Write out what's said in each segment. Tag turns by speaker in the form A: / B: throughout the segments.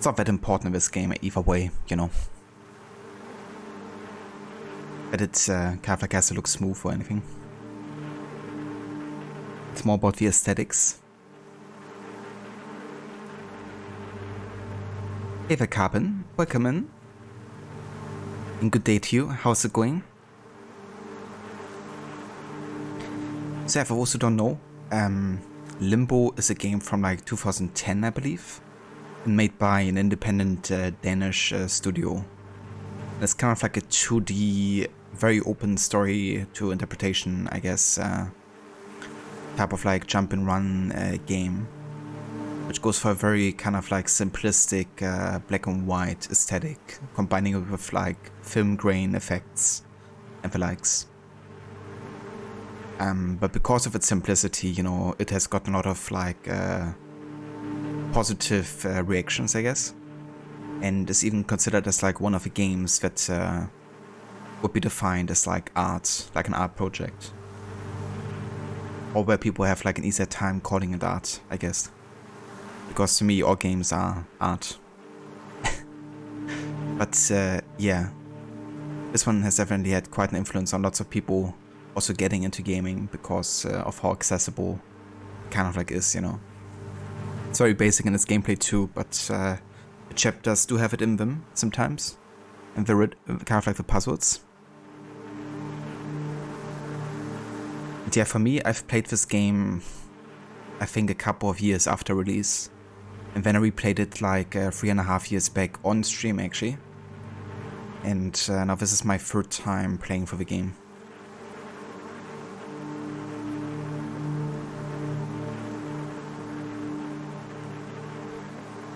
A: It's not that important in this game either way, you know. That it kind of like has to look smooth or anything. It's more about the aesthetics. Hey there, Carbon. Welcome in. And good day to you. How's it going? So, for those who don't know, LIMBO is a game from like 2010, I believe, and made by an independent Danish studio. And it's kind of like a 2D, very open story to interpretation, I guess, type of like jump and run game, which goes for a very kind of like simplistic black and white aesthetic, combining it with like film grain effects and the likes. But because of its simplicity, you know, it has gotten a lot of like positive reactions, I guess, and is even considered as like one of the games that would be defined as like art, like an art project, or where people have like an easier time calling it art, I guess, because to me all games are art. But yeah, this one has definitely had quite an influence on lots of people also getting into gaming because of how accessible it kind of like is, you know. It's very basic in its gameplay too, but the chapters do have it in them sometimes, and the kind of like the puzzles. And yeah, for me, I've played this game, I think, a couple of years after release, and then I replayed it like 3.5 years back on stream actually, and now this is my third time playing for the game.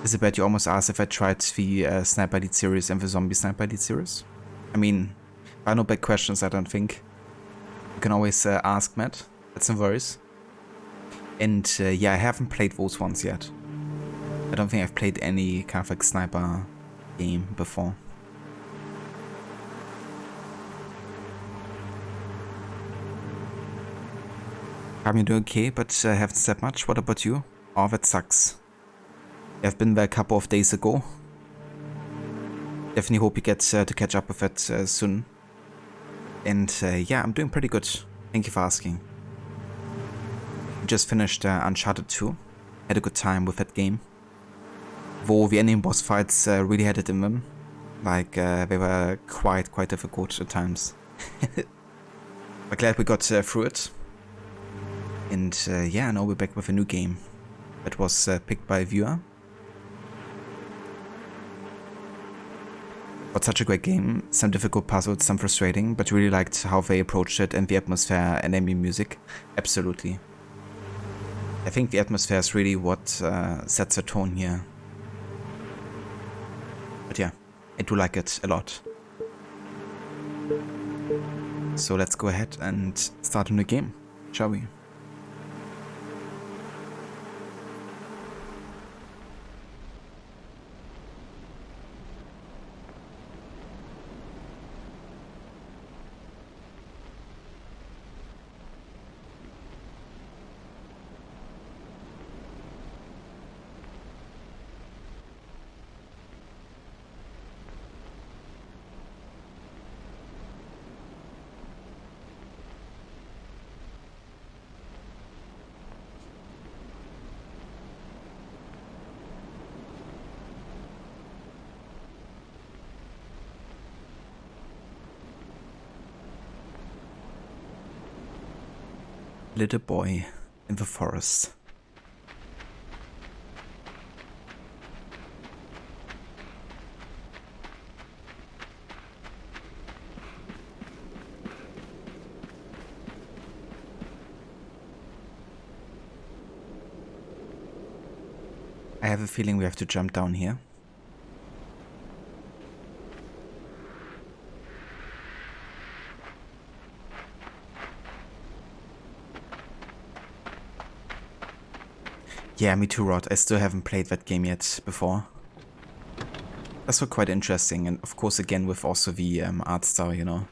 A: Isabel, you almost asked if I tried the Sniper Elite series and the Zombie Sniper Elite series. I mean, I have no bad questions, I don't think. You can always ask Matt, that's no worries. And yeah, I haven't played those ones yet. I don't think I've played any kind of like sniper game before. I'm doing okay, but I haven't said much. What about you? Oh, that sucks. I've been there a couple of days ago. Definitely hope you get to catch up with it soon. And yeah, I'm doing pretty good. Thank you for asking. Just finished Uncharted 2. Had a good time with that game. Though the ending boss fights really had it in them. Like, they were quite difficult at times. But glad we got through it. And yeah, now we're back with a new game that was picked by a viewer. But such a great game, some difficult puzzles, some frustrating, but really liked how they approached it and the atmosphere and enemy music. Absolutely. I think the atmosphere is really what sets the tone here. But yeah, I do like it a lot. So let's go ahead and start a new game, shall we? Little boy in the forest. I have a feeling we have to jump down here. Yeah, me too, Rod. I still haven't played that game yet before. That's so quite interesting, and of course again with also the art style, you know.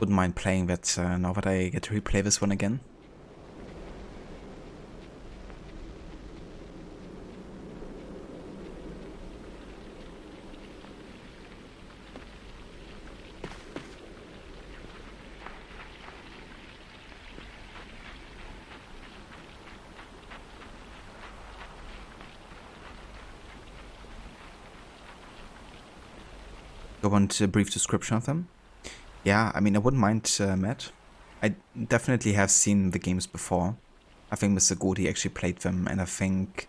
A: Wouldn't mind playing that now that I get to replay this one again. You want a brief description of them? Yeah, I mean, I wouldn't mind, Matt. I definitely have seen the games before. I think Mr. Gordy actually played them, and I think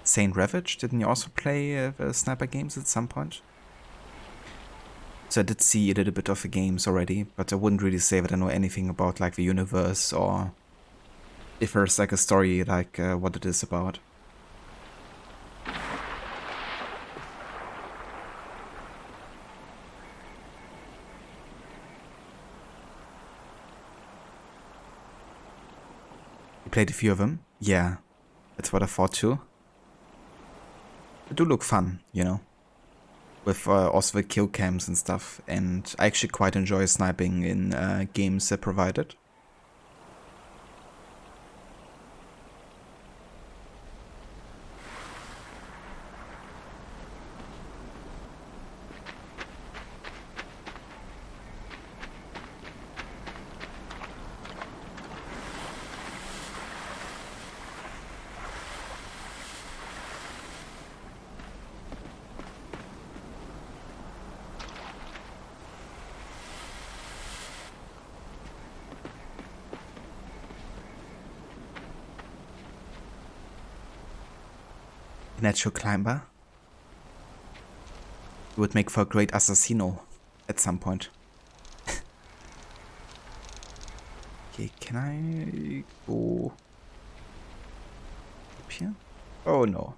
A: Saint Ravage, didn't you also play the sniper games at some point? So I did see a little bit of the games already, but I wouldn't really say that I know anything about like the universe or if there's like a story like what it is about. You played a few of them? Yeah, that's what I thought too. They do look fun, you know, with also the kill cams and stuff, and I actually quite enjoy sniping in games that provide it. Natural climber. It would make for a great assassino at some point. Okay, can I go up here? Oh no.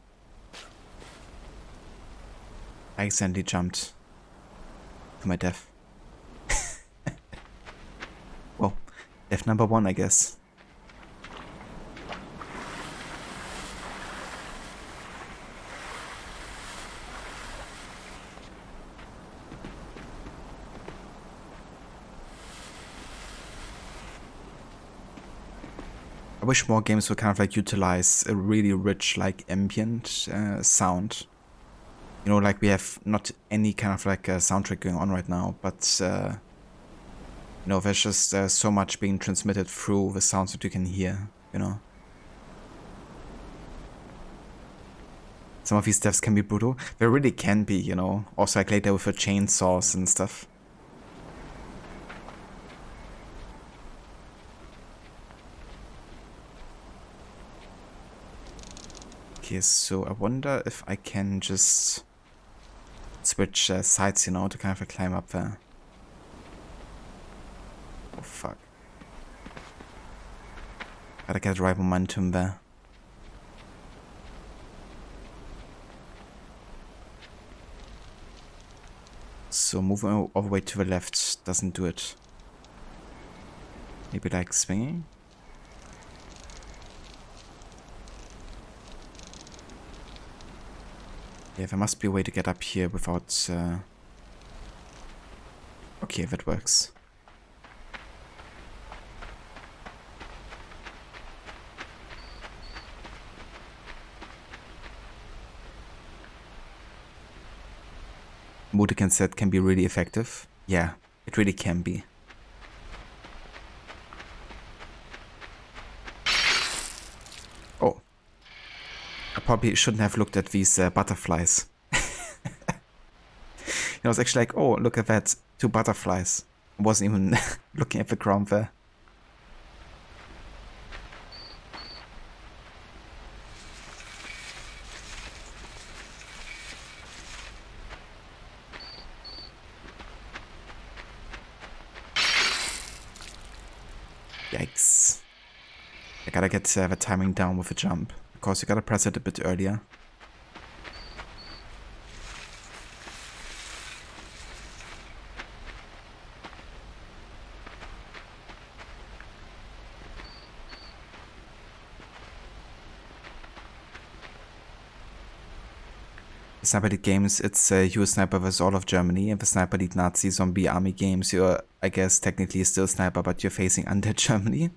A: I accidentally jumped to my death. Well, death number 1, I guess. I wish more games would kind of like utilize a really rich like ambient sound. You know, like we have not any kind of like soundtrack going on right now, but you know, there's just so much being transmitted through the sounds that you can hear, you know. Some of these deaths can be brutal. They really can be, you know. Also like later with the chainsaws and stuff. Okay, so I wonder if I can just switch sides, you know, to kind of climb up there. Oh fuck. Gotta get the right momentum there. So moving all the way to the left doesn't do it. Maybe like swinging? Yeah, there must be a way to get up here without... Okay, that works. Multicam set can be really effective. Yeah, it really can be. Oh. I probably shouldn't have looked at these butterflies. I was actually like, oh, look at that. 2 butterflies. I wasn't even looking at the ground there. Yikes. I gotta get the timing down with the jump. Of course, you gotta press it a bit earlier. The Sniper Elite games, it's you a sniper versus all of Germany, and the Sniper Elite Nazi zombie army games, you're, I guess, technically still a sniper, but you're facing undead Germany.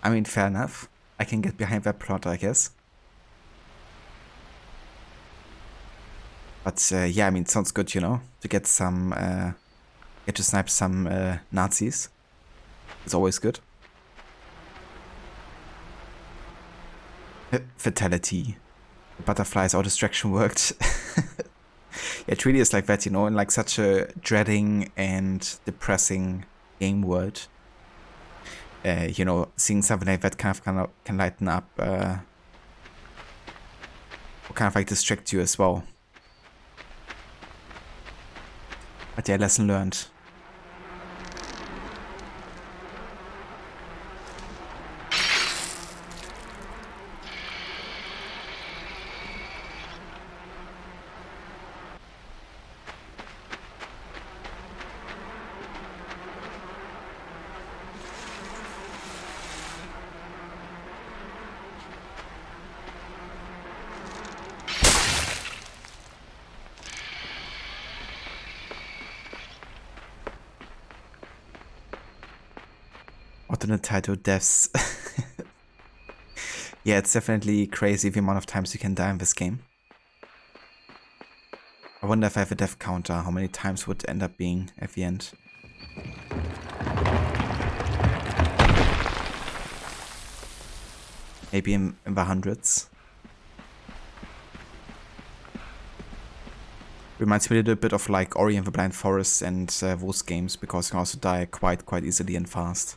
A: I mean, fair enough. I can get behind that plot, I guess. But yeah, I mean, it sounds good, you know, to get some, get to snipe some Nazis. It's always good. Fatality. The butterflies, all distraction worked. Yeah, it really is like that, you know, in like such a dreading and depressing game world. You know, seeing something like that can lighten up, or kind of like distract you as well. But yeah, lesson learned. Alternate title deaths. Yeah, it's definitely crazy the amount of times you can die in this game. I wonder if I have a death counter, how many times would end up being at the end. Maybe in the hundreds. Reminds me a little bit of like Ori and the Blind Forest and those games, because you can also die quite easily and fast.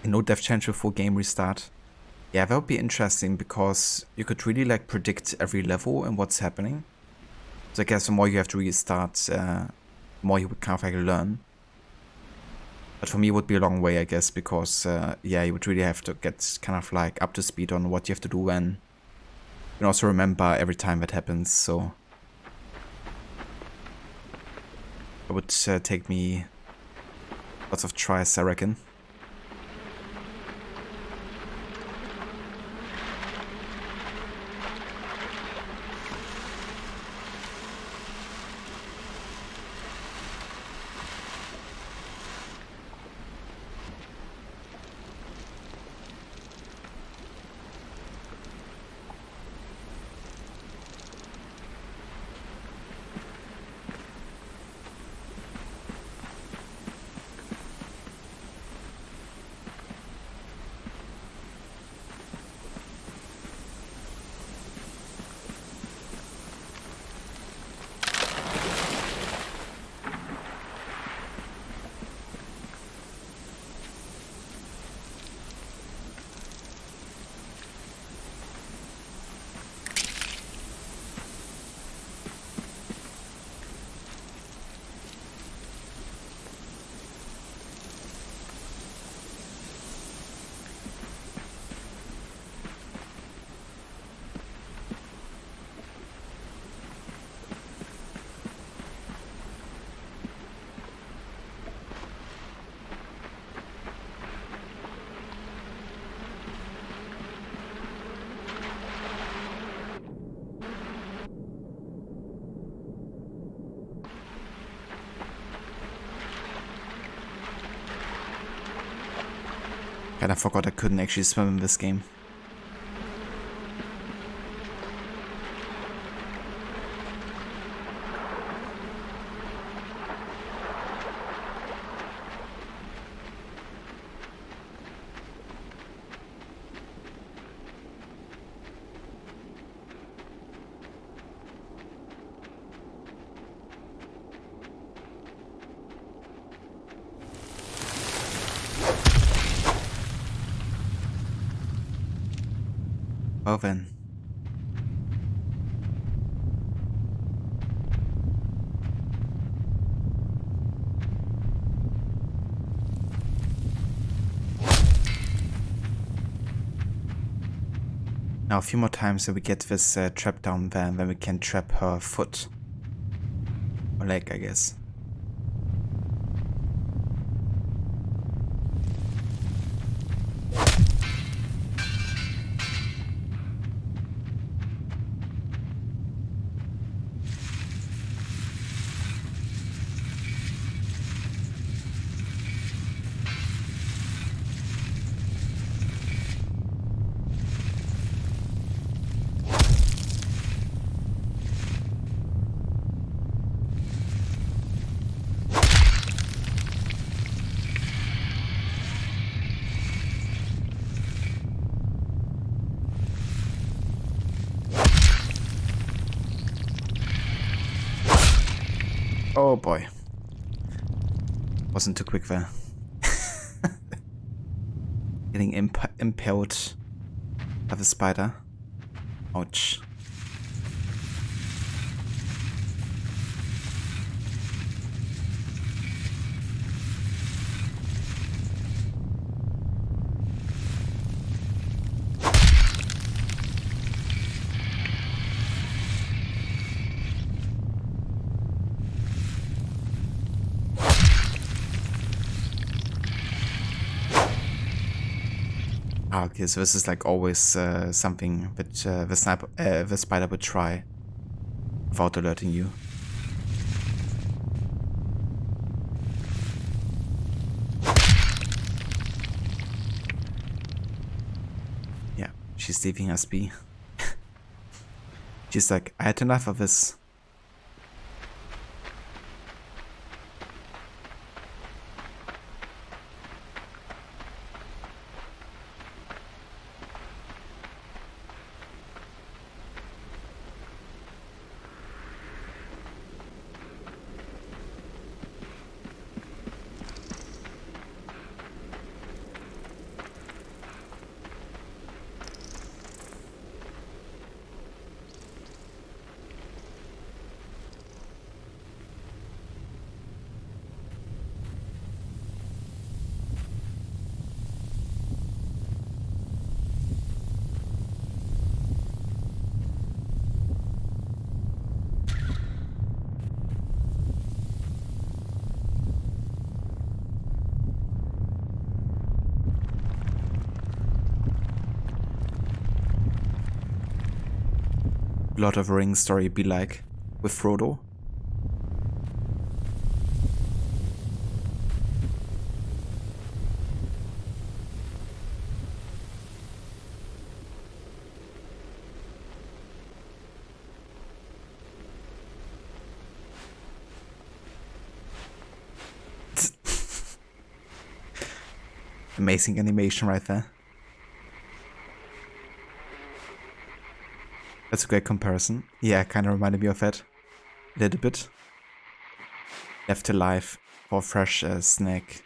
A: And no death chance before game restart. Yeah, that would be interesting, because you could really like predict every level and what's happening. So I guess the more you have to restart, the more you would kind of like learn. But for me it would be a long way, I guess, because yeah, you would really have to get kind of like up to speed on what you have to do when. And also remember every time that happens, so it would take me lots of tries, I reckon. And I forgot I couldn't actually swim in this game. Well then. Now a few more times that we get this trap down there, and then we can trap her foot. Or leg, I guess. Oh boy. Wasn't too quick there. Getting impaled by the spider. Ouch. Okay, so this is like always something that the spider would try without alerting you. Yeah, she's leaving us be. She's like, I had enough of this. Lord of the Rings story be like with Frodo. Amazing animation right there. That's a great comparison. Yeah, kind of reminded me of that a little bit. Left alive for a fresh snack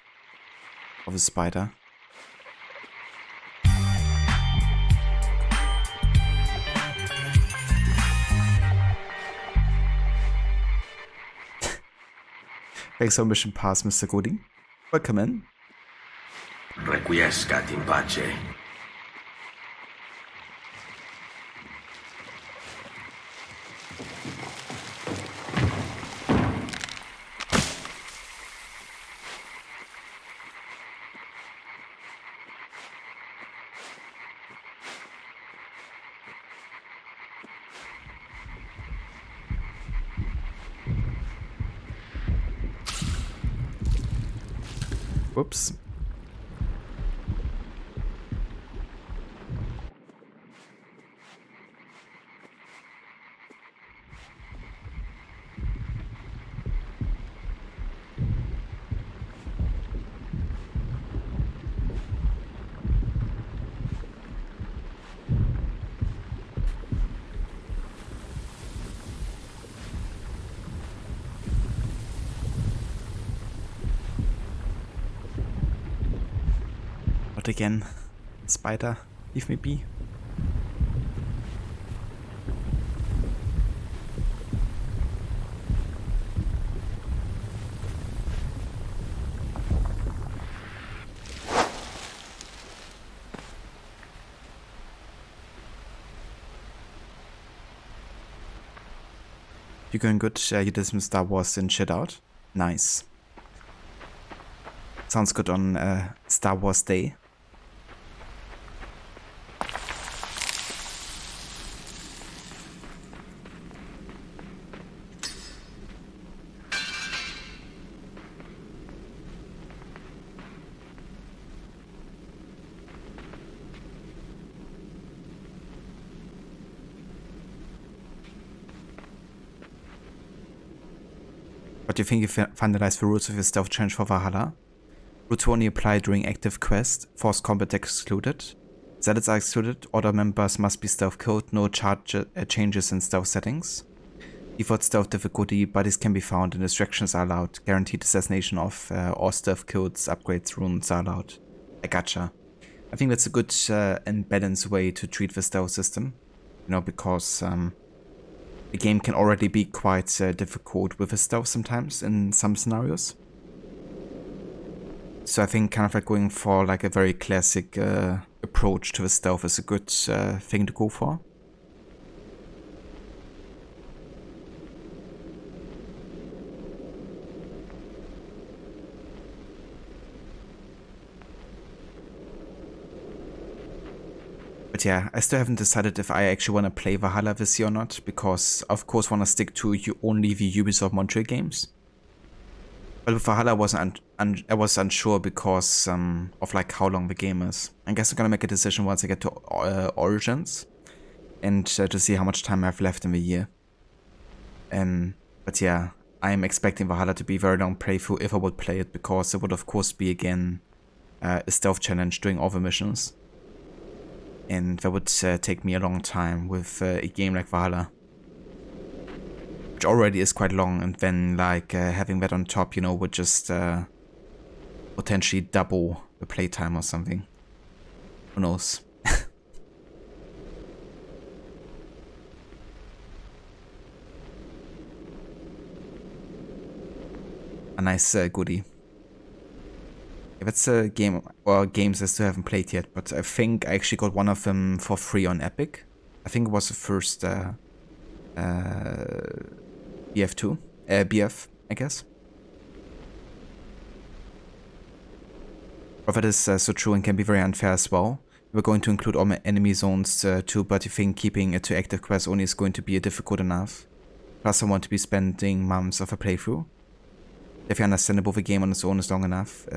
A: of a spider. Thanks for mission pass, Mr. Gooding. Welcome in.
B: Requiescat in pace.
A: Whoops. But again, spider, leave me be. You're going good? You did some Star Wars and shit out. Nice. Sounds good on Star Wars Day. What do you think if you finalize the rules of your stealth challenge for Valhalla? Rules only apply during active quest, forced combat excluded. Zealots are excluded, order members must be stealth killed, no changes in stealth settings. Default stealth difficulty, bodies can be found and distractions are allowed. Guaranteed assassination of all stealth kills, upgrades, runes are allowed. I gotcha. I think that's a good and balanced way to treat the stealth system. You know, because the game can already be quite difficult with the stealth sometimes in some scenarios. So I think kind of like going for like a very classic approach to the stealth is a good thing to go for. But yeah, I still haven't decided if I actually want to play Valhalla this year or not, because of course I want to stick to only the Ubisoft Montreal games. But with Valhalla I was unsure because of like how long the game is. I guess I'm gonna make a decision once I get to Origins and to see how much time I have left in the year. But yeah, I'm expecting Valhalla to be a very long playthrough if I would play it, because it would of course be again a stealth challenge doing all the missions. And that would take me a long time with a game like Valhalla, which already is quite long, and then like having that on top, you know, would just potentially double the playtime or something. Who knows? A nice goodie. Yeah, that's a game, or games I still haven't played yet, but I think I actually got one of them for free on Epic. I think it was the first BF2, BF, I guess. But that is so true and can be very unfair as well. We're going to include all my enemy zones too, but I think keeping it to active quests only is going to be difficult enough. Plus I want to be spending months of a playthrough. If understandable, the game on its own is long enough.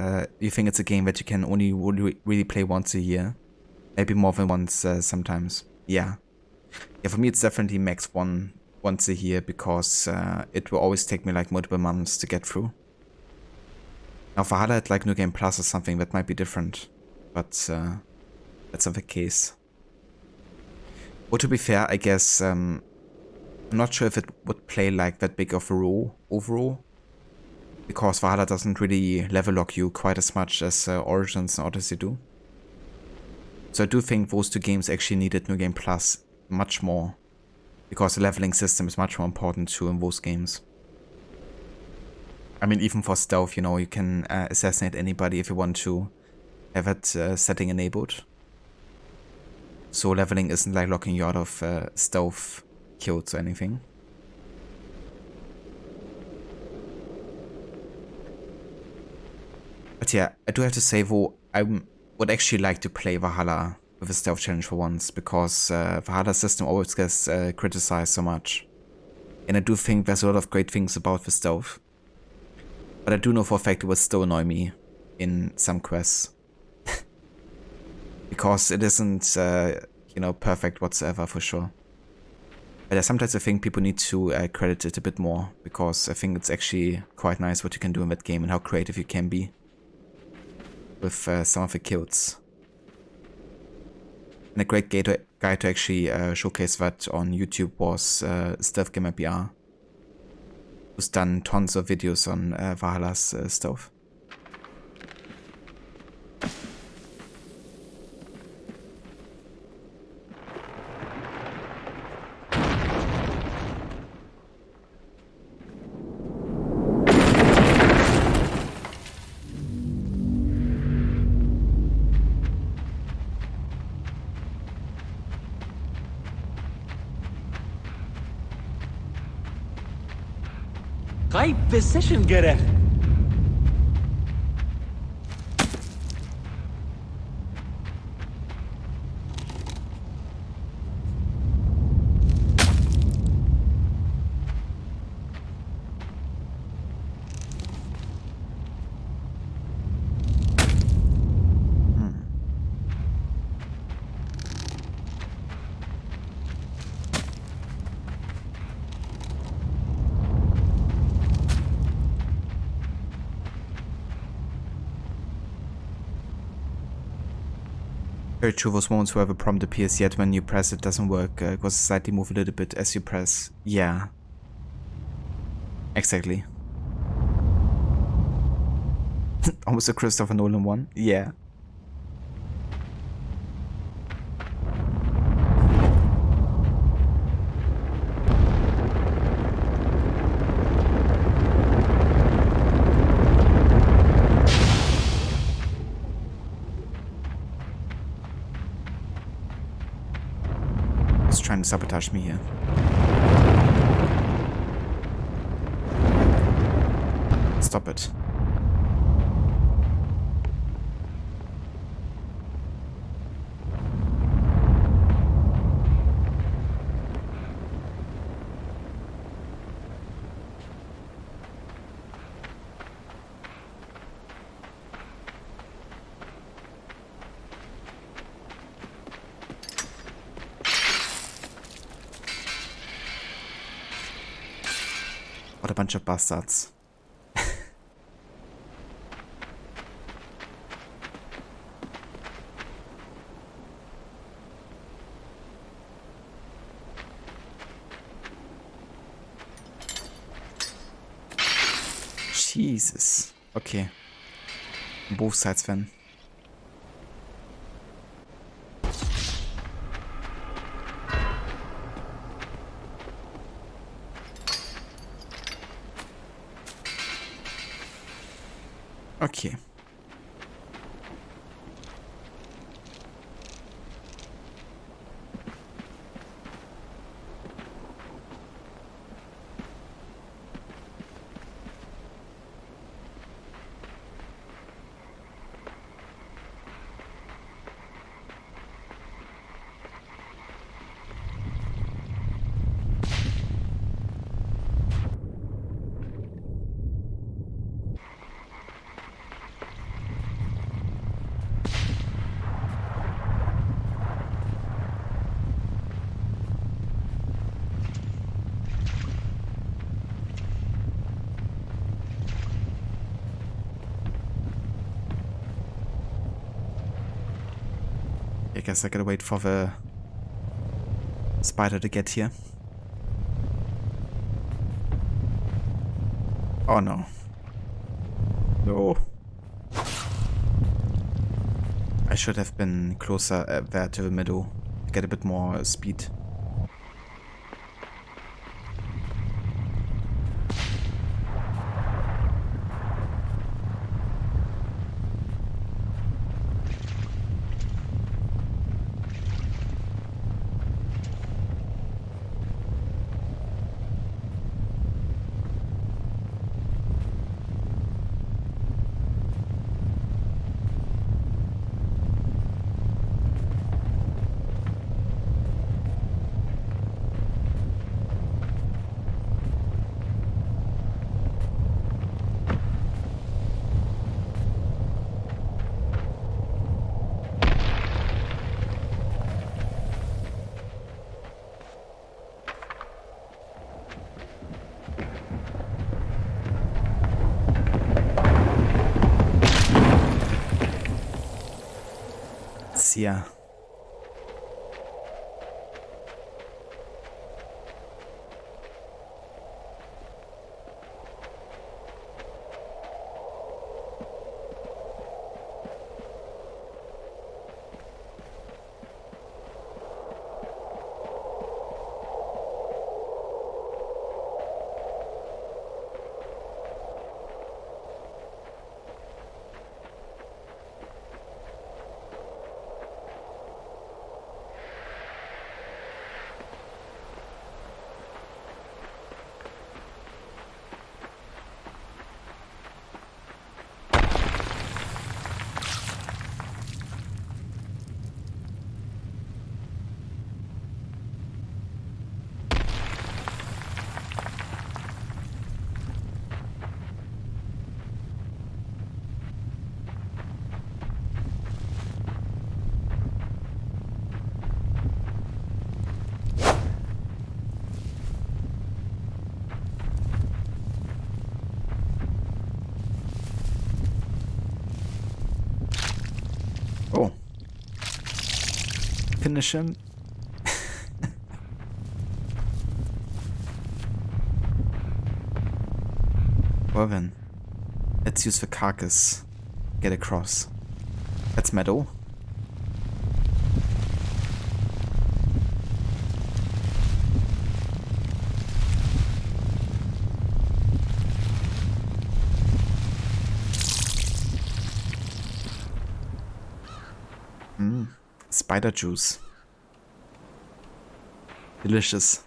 A: You think it's a game that you can only really play once a year? Maybe more than once sometimes. Yeah. Yeah, for me it's definitely max once a year, because it will always take me like multiple months to get through. Now for Valhalla, like New Game Plus or something, that might be different. But that's not the case. Well, to be fair, I guess I'm not sure if it would play like that big of a role overall, because Valhalla doesn't really level lock you quite as much as Origins and Odyssey do. So I do think those two games actually needed New Game Plus much more, because the leveling system is much more important too in those games. I mean, even for stealth, you know, you can assassinate anybody if you want to have that setting enabled. So leveling isn't like locking you out of stealth kills or anything. But yeah, I do have to say though, I would actually like to play Valhalla with a stealth challenge for once, because Valhalla's system always gets criticized so much. And I do think there's a lot of great things about the stealth. But I do know for a fact it would still annoy me in some quests. Because it isn't, you know, perfect whatsoever for sure. But sometimes I think people need to credit it a bit more, because I think it's actually quite nice what you can do in that game and how creative you can be with some of the kills. And a great guy to actually showcase that on YouTube was Stealth Gamer BR, who's done tons of videos on Valhalla's stealth.
B: Qayb bis-session gerek.
A: Very true, those moments where the prompt appears, yet when you press it doesn't work, because slightly move a little bit as you press. Yeah. Exactly. Almost a Christopher Nolan one. Yeah. He's trying to sabotage me here. Stop it. What a bunch of bastards. Jesus. Okay. Both sides then. Okay. I guess I gotta wait for the spider to get here. Oh no. No. I should have been closer there to the middle to get a bit more speed. Yeah. Oh. Finish him. Well then, let's use the carcass. Get across. That's metal. Spider juice. Delicious.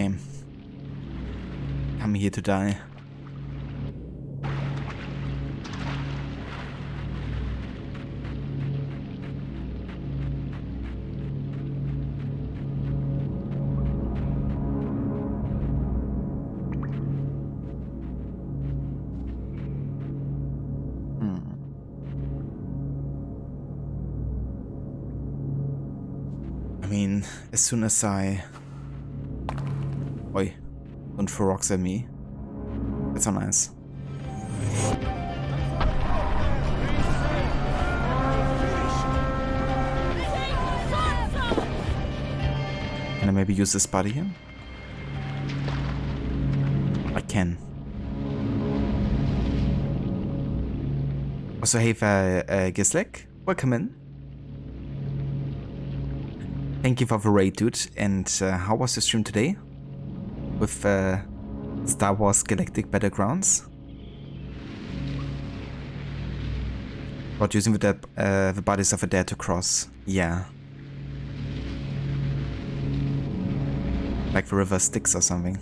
A: Okay. I'm here to die. I mean, as soon as I... Oi, don't throw rocks at me. That's so nice. Can I maybe use this body here? I can. Also, hey, Gislek, welcome in. Thank you for the raid, dude. And how was the stream today? With Star Wars Galactic Battlegrounds? About using the bodies of the dead to cross. Yeah. Like the river Styx or something.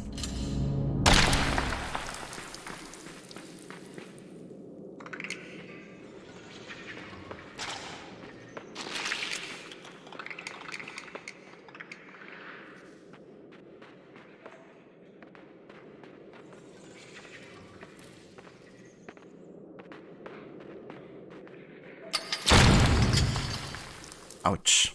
A: Ouch.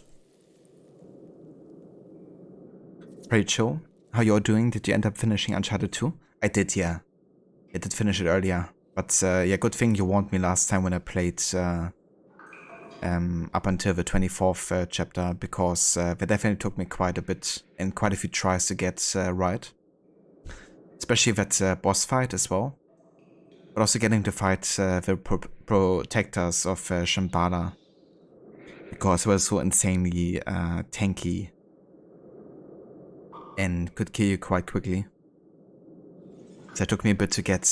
A: Pretty chill. How you're doing? Did you end up finishing Uncharted 2? I did, yeah. I did finish it earlier. But yeah, good thing you warned me last time when I played up until the 24th chapter, because that definitely took me quite a bit and quite a few tries to get right. Especially that boss fight as well. But also getting to fight the protectors of Shambhala. Because it was so insanely tanky. And could kill you quite quickly. So it took me a bit to get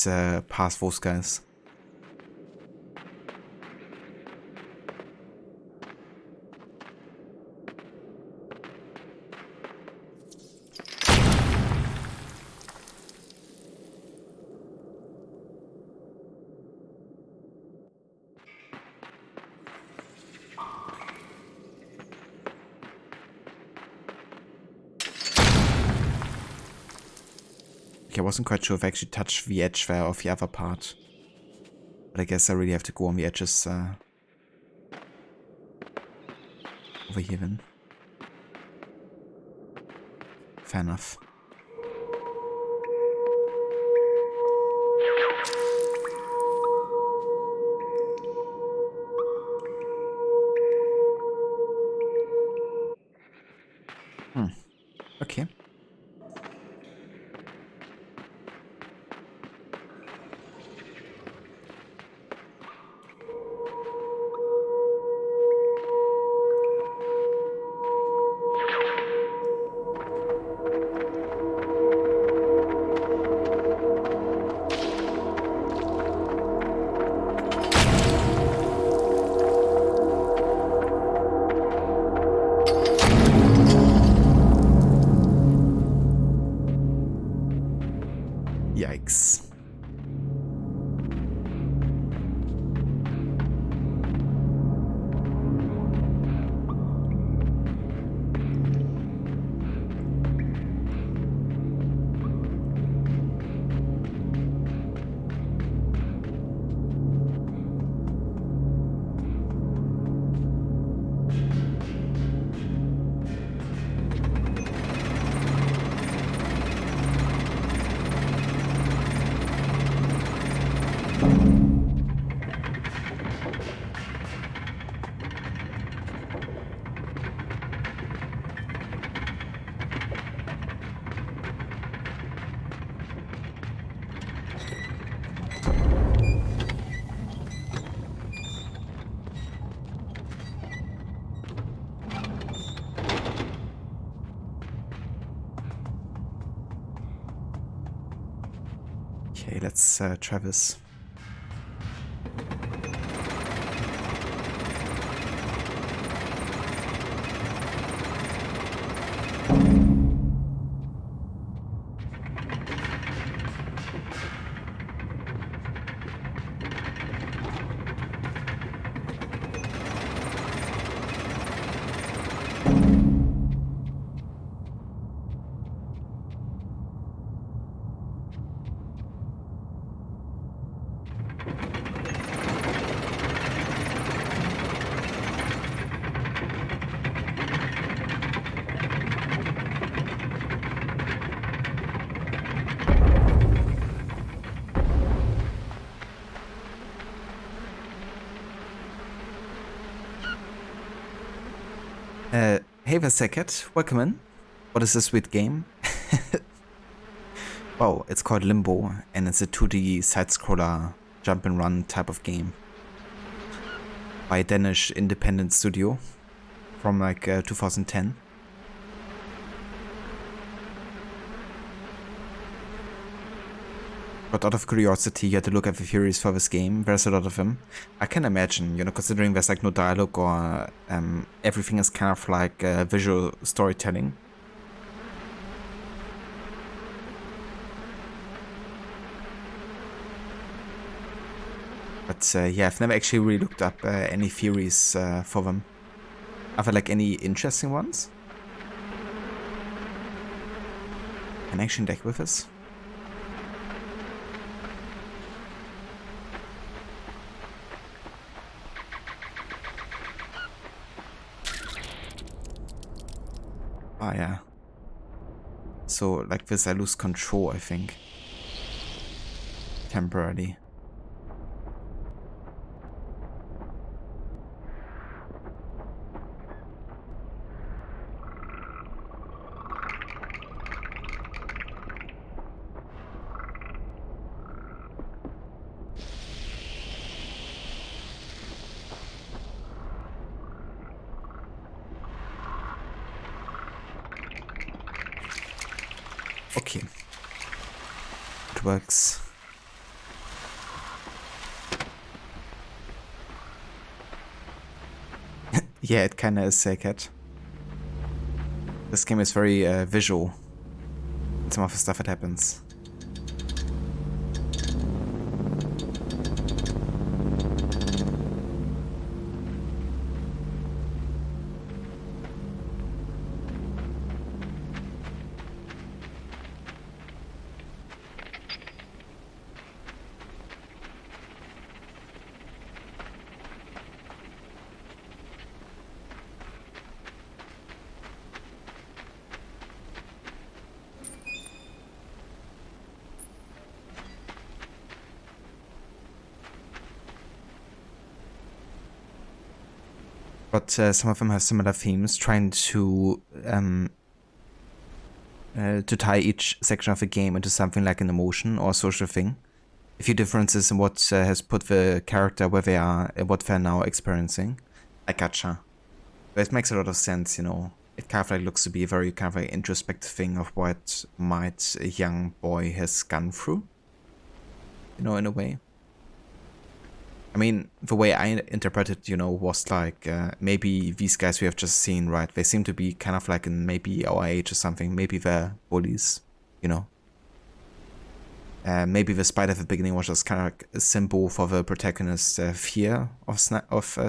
A: past those guys. Okay, I wasn't quite sure if I actually touched the edge there of the other part. But I guess I really have to go on the edges over here then. Fair enough. Okay. graphics. Okay, let's try this. Hey Verseket, welcome in. What is this sweet game? Wow, it's called Limbo, and it's a 2D side-scroller jump and run type of game by a Danish independent studio from like 2010. But out of curiosity, you had to look at the theories for this game. There's a lot of them. I can imagine, you know, considering there's like no dialogue or everything is kind of like visual storytelling. But yeah, I've never actually really looked up any theories for them. Are there like any interesting ones? Can I actually deck with this? Ah, yeah. So, like this, I lose control, I think. Temporarily. Okay. It works. Yeah, it kinda is Cat. This game is very visual in some of the stuff that happens. But some of them have similar themes, trying to tie each section of the game into something like an emotion or a social thing. A few differences in what has put the character where they are and what they're now experiencing. I gotcha. But it makes a lot of sense, you know. It kind of like looks to be a very kind of like introspective thing of what might a young boy has gone through. You know, in a way. I mean, the way I interpreted, you know, was like, maybe these guys we have just seen, right? They seem to be kind of like in maybe our age or something. Maybe they're bullies, you know? Maybe the spider at the beginning was just kind of like a symbol for the protagonist's fear of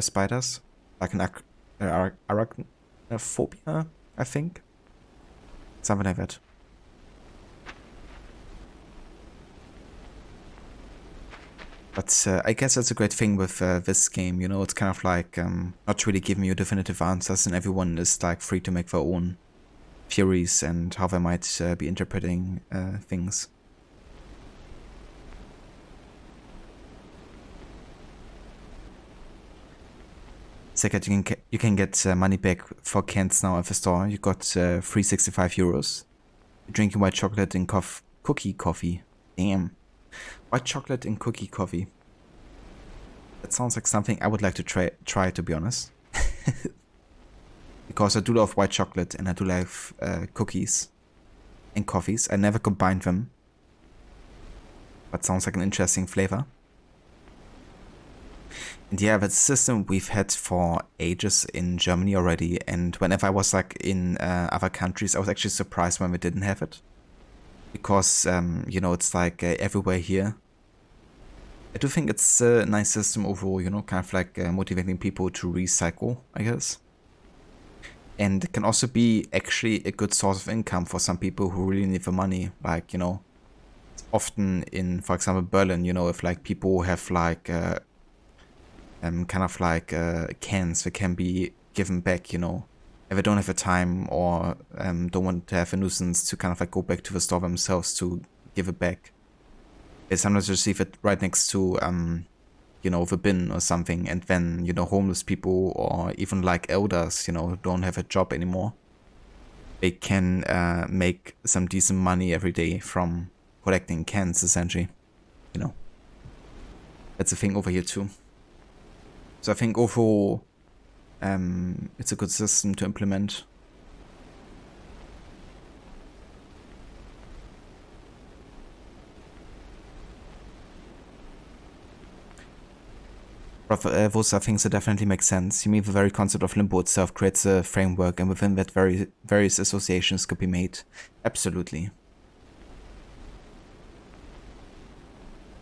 A: spiders, like an arachnophobia, I think, something like that. But I guess that's a great thing with this game, you know, it's kind of like not really giving you definitive answers, and everyone is like free to make their own theories and how they might be interpreting things. Second, you can get money back for cans now at the store. You got free 65 euros. You're drinking white chocolate and cookie coffee. Damn. White chocolate and cookie coffee. That sounds like something I would like to try to be honest. Because I do love white chocolate and I do love cookies and coffees. I never combined them. But sounds like an interesting flavor. And yeah, that's a system we've had for ages in Germany already, and whenever I was like in other countries, I was actually surprised when we didn't have it. Because, you know, it's like everywhere here. I do think it's a nice system overall, you know, kind of like motivating people to recycle, I guess. And it can also be actually a good source of income for some people who really need the money, like, you know, often in, for example, Berlin, you know, if like people have like kind of like cans that can be given back, you know, if they don't have the time or don't want to have a nuisance to kind of like go back to the store themselves to give it back. They sometimes receive it right next to, you know, the bin or something, and then, you know, homeless people or even like elders, you know, who don't have a job anymore, they can make some decent money every day from collecting cans, essentially, you know. That's a thing over here too. So I think overall, it's a good system to implement. But those are things that definitely make sense. You mean the very concept of limbo itself creates a framework, and within that various associations could be made. Absolutely.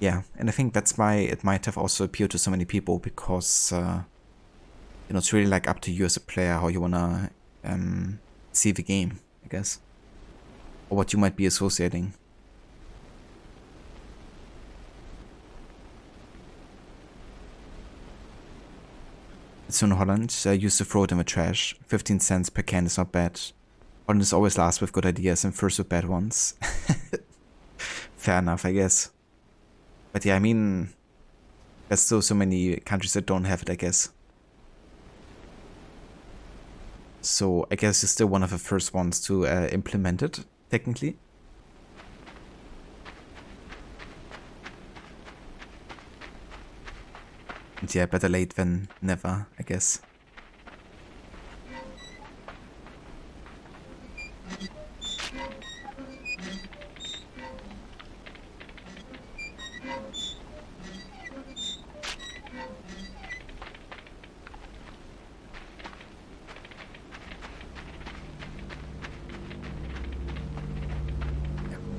A: Yeah, and I think that's why it might have also appealed to so many people, because you know, it's really like up to you as a player how you wanna see the game, I guess, or what you might be associating. So in Holland, I used to throw it in the trash. 15 cents per can is not bad. Holland is always last with good ideas and first with bad ones. Fair enough, I guess. But yeah, I mean, there's still so many countries that don't have it, I guess. So I guess you're still one of the first ones to implement it, technically. And yeah, better late than never, I guess.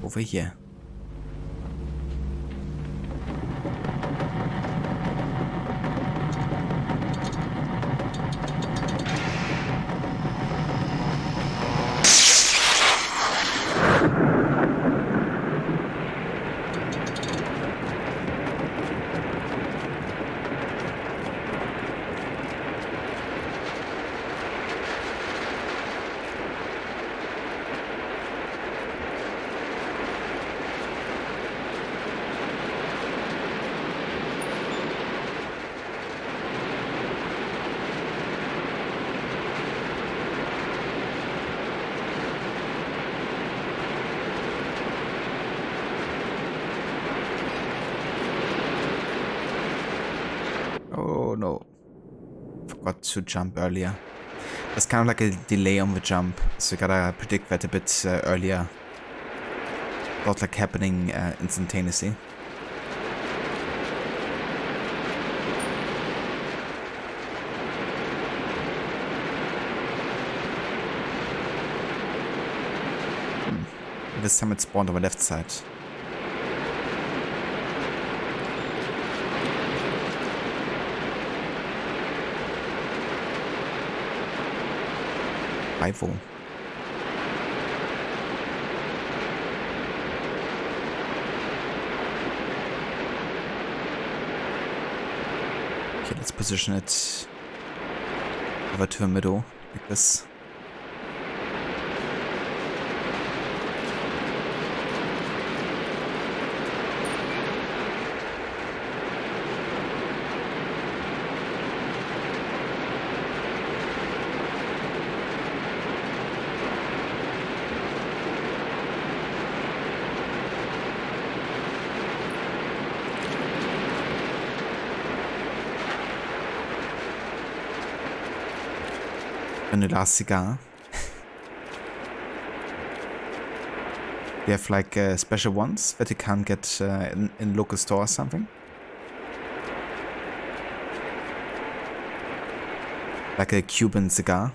A: Over here. Oh no. Forgot to jump earlier. There's kind of like a delay on the jump, so you gotta predict that a bit earlier. Not like happening instantaneously. This time it spawned on the left side. Ivo. Okay, let's position it over to the middle, like this. Vanilla cigar. They have like special ones that you can't get in local store or something. Like a Cuban cigar.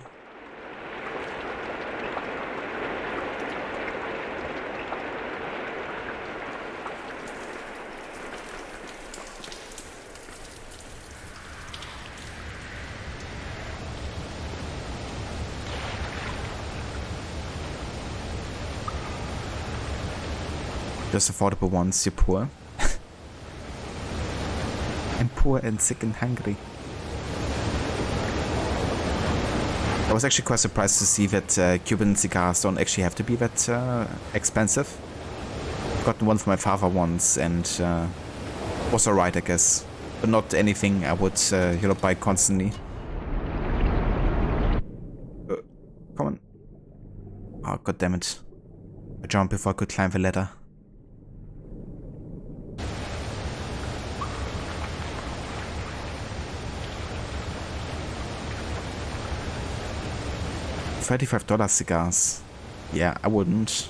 A: Just affordable ones, you're poor. I'm poor and sick and hungry. I was actually quite surprised to see that Cuban cigars don't actually have to be that expensive. I've gotten one for my father once and was alright, I guess. But not anything I would buy constantly. Come on. Oh, god damn it. I jumped before I could climb the ladder. $35 cigars. Yeah, I wouldn't.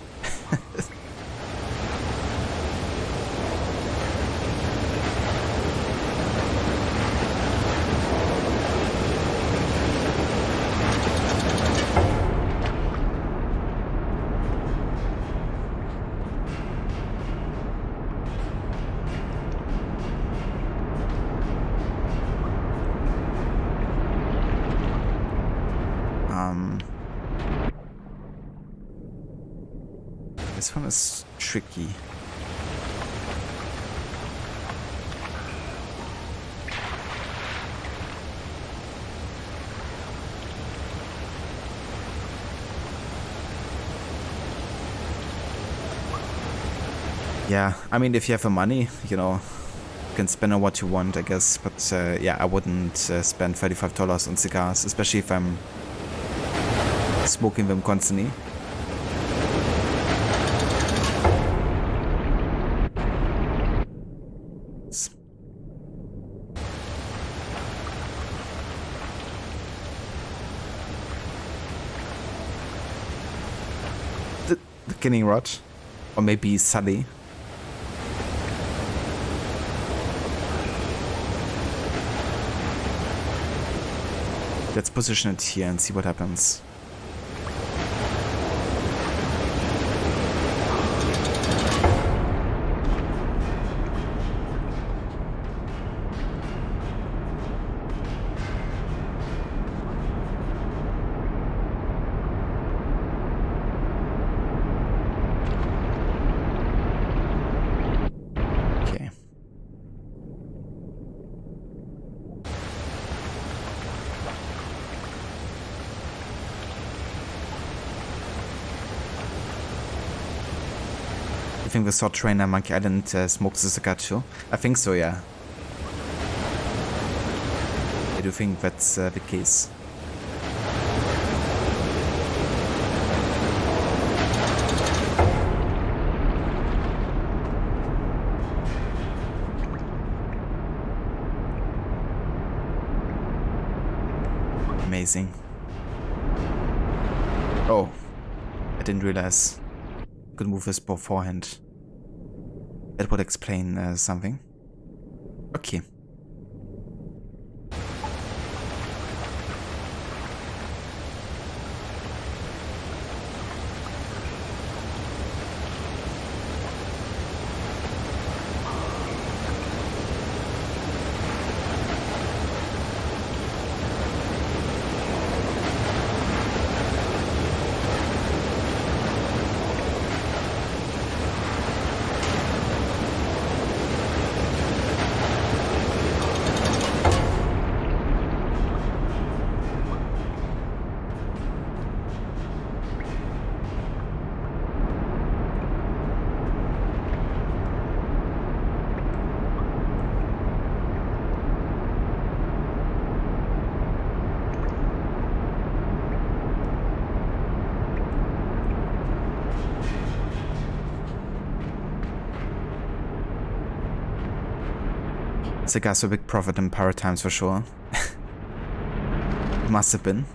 A: This one is tricky. Yeah, I mean, if you have the money, you can spend on what you want, I guess. But yeah, I wouldn't spend $35 on cigars, especially if I'm smoking them constantly. The beginning rod, or maybe Sully. Let's position it here and see what happens. Okay. I think the sword trainer Monkey Island smokes a cigar too. I think so, yeah. I do think that's the case. Amazing. Oh, I didn't realize I could move this beforehand. That would explain something. Okay. Cigars were a big profit in pirate times for sure. Must have been.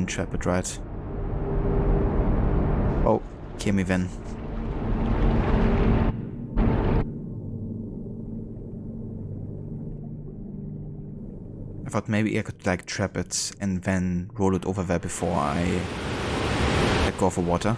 A: Trap it right. Oh, kill me then. I thought maybe I could like trap it and then roll it over there before I let go of the water.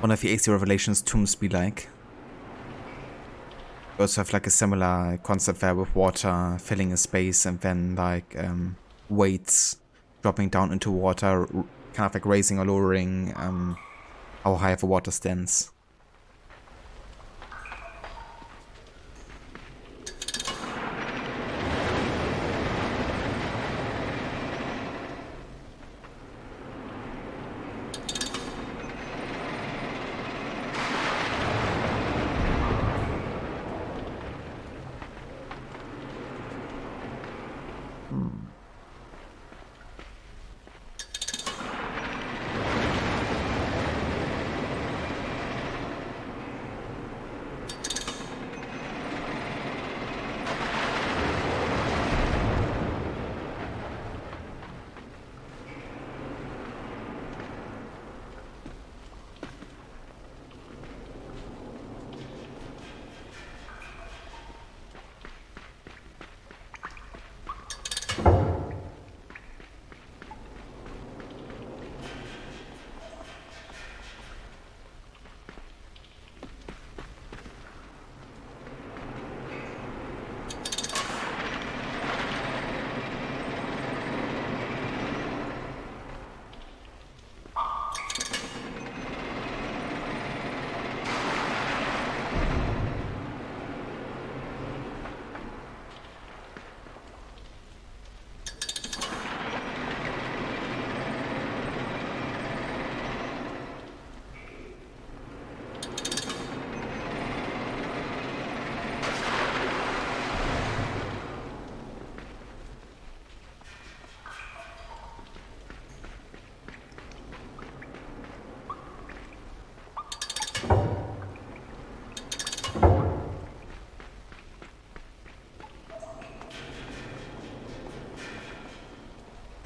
A: One of the AC Revelations tombs be like. You also have like a similar concept there with water filling a space and then like weights dropping down into water, kind of like raising or lowering how high the water stands.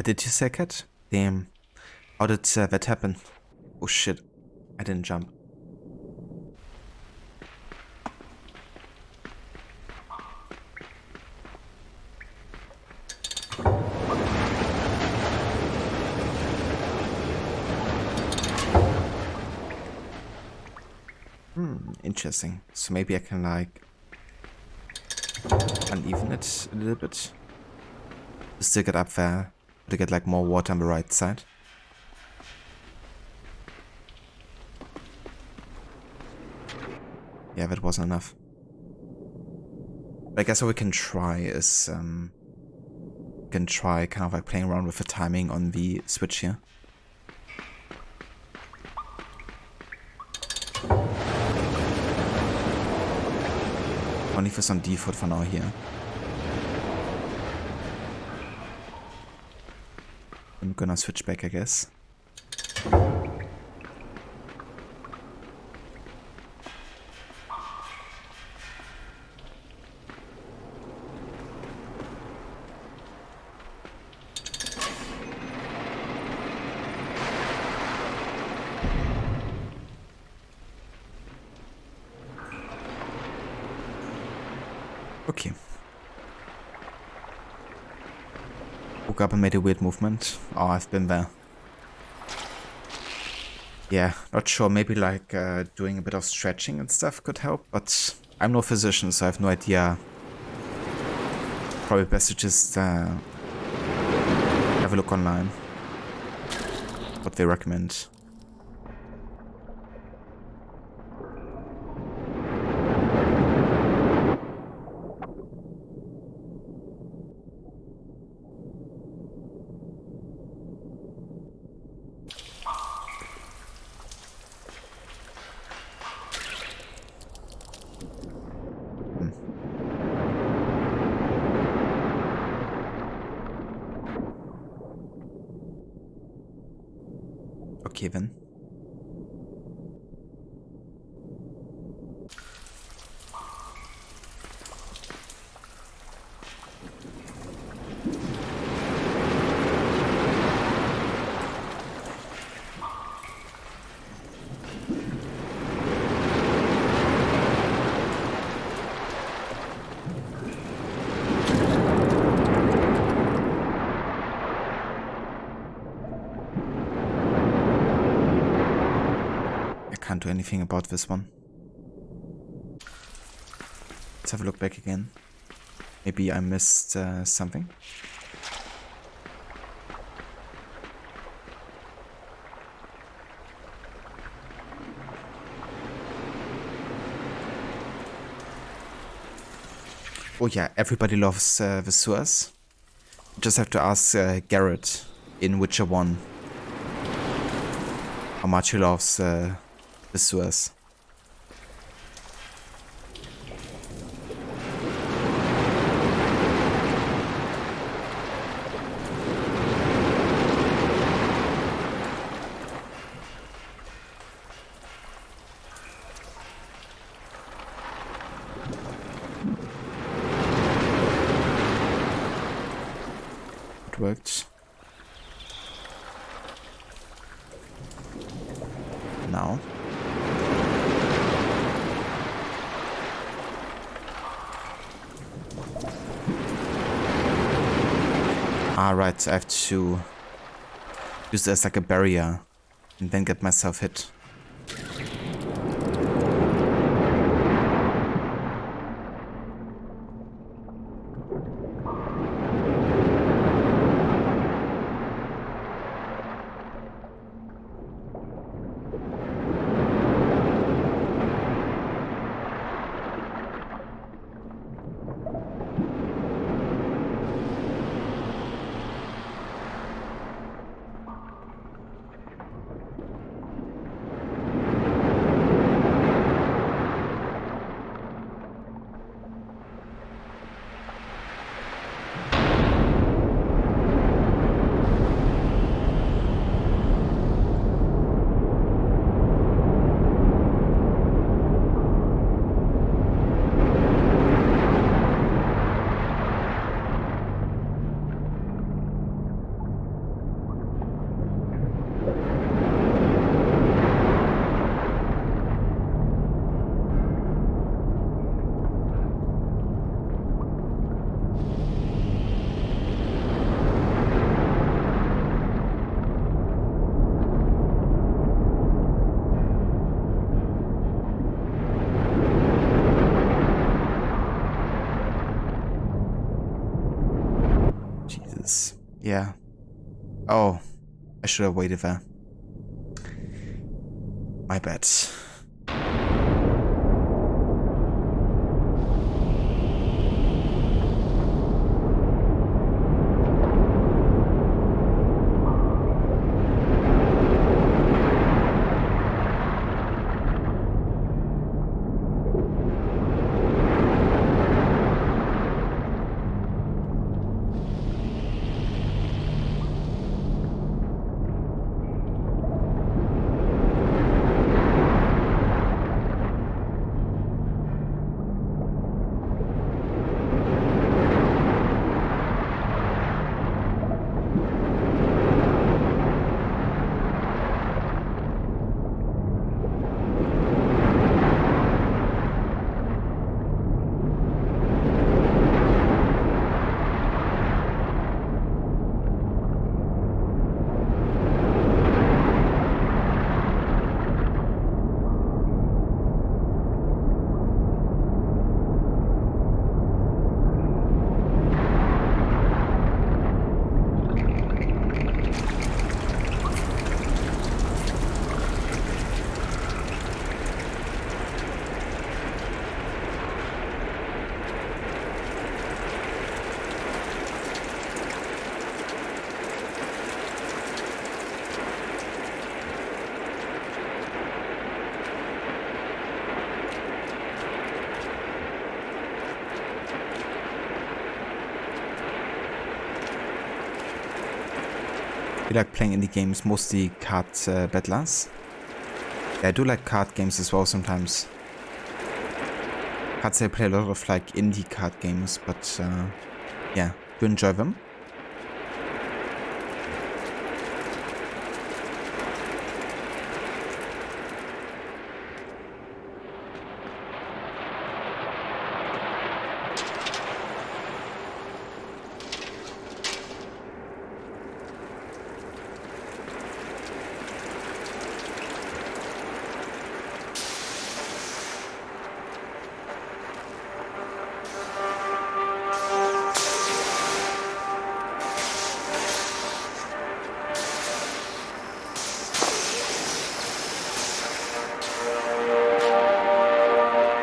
A: Did you say cat? Damn. How did that happen? Oh shit. I didn't jump. Interesting. So maybe I can like uneven it a little bit. To stick it up there to get like more water on the right side. Yeah, that wasn't enough. But I guess what we can try is kind of like playing around with the timing on the switch here. Only for some default for now here. I'm gonna switch back, I guess. Okay. Woke up and made a weird movement. Oh, I've been there. Yeah, not sure. Maybe like doing a bit of stretching and stuff could help, but I'm no physician, so I have no idea. Probably best to just have a look online. What they recommend. Okay then. Can't do anything about this one. Let's have a look back again. Maybe I missed something. Oh yeah, everybody loves the sewers. Just have to ask Garrett in Witcher 1 how much he loves the sewers. It worked. Now. Ah, right, I have to use this as like a barrier and then get myself hit. Oh, I should have waited there. My bad. You like playing indie games, mostly card battlers? Yeah, I do like card games as well sometimes. Can't say I play a lot of like indie card games, but yeah, do enjoy them.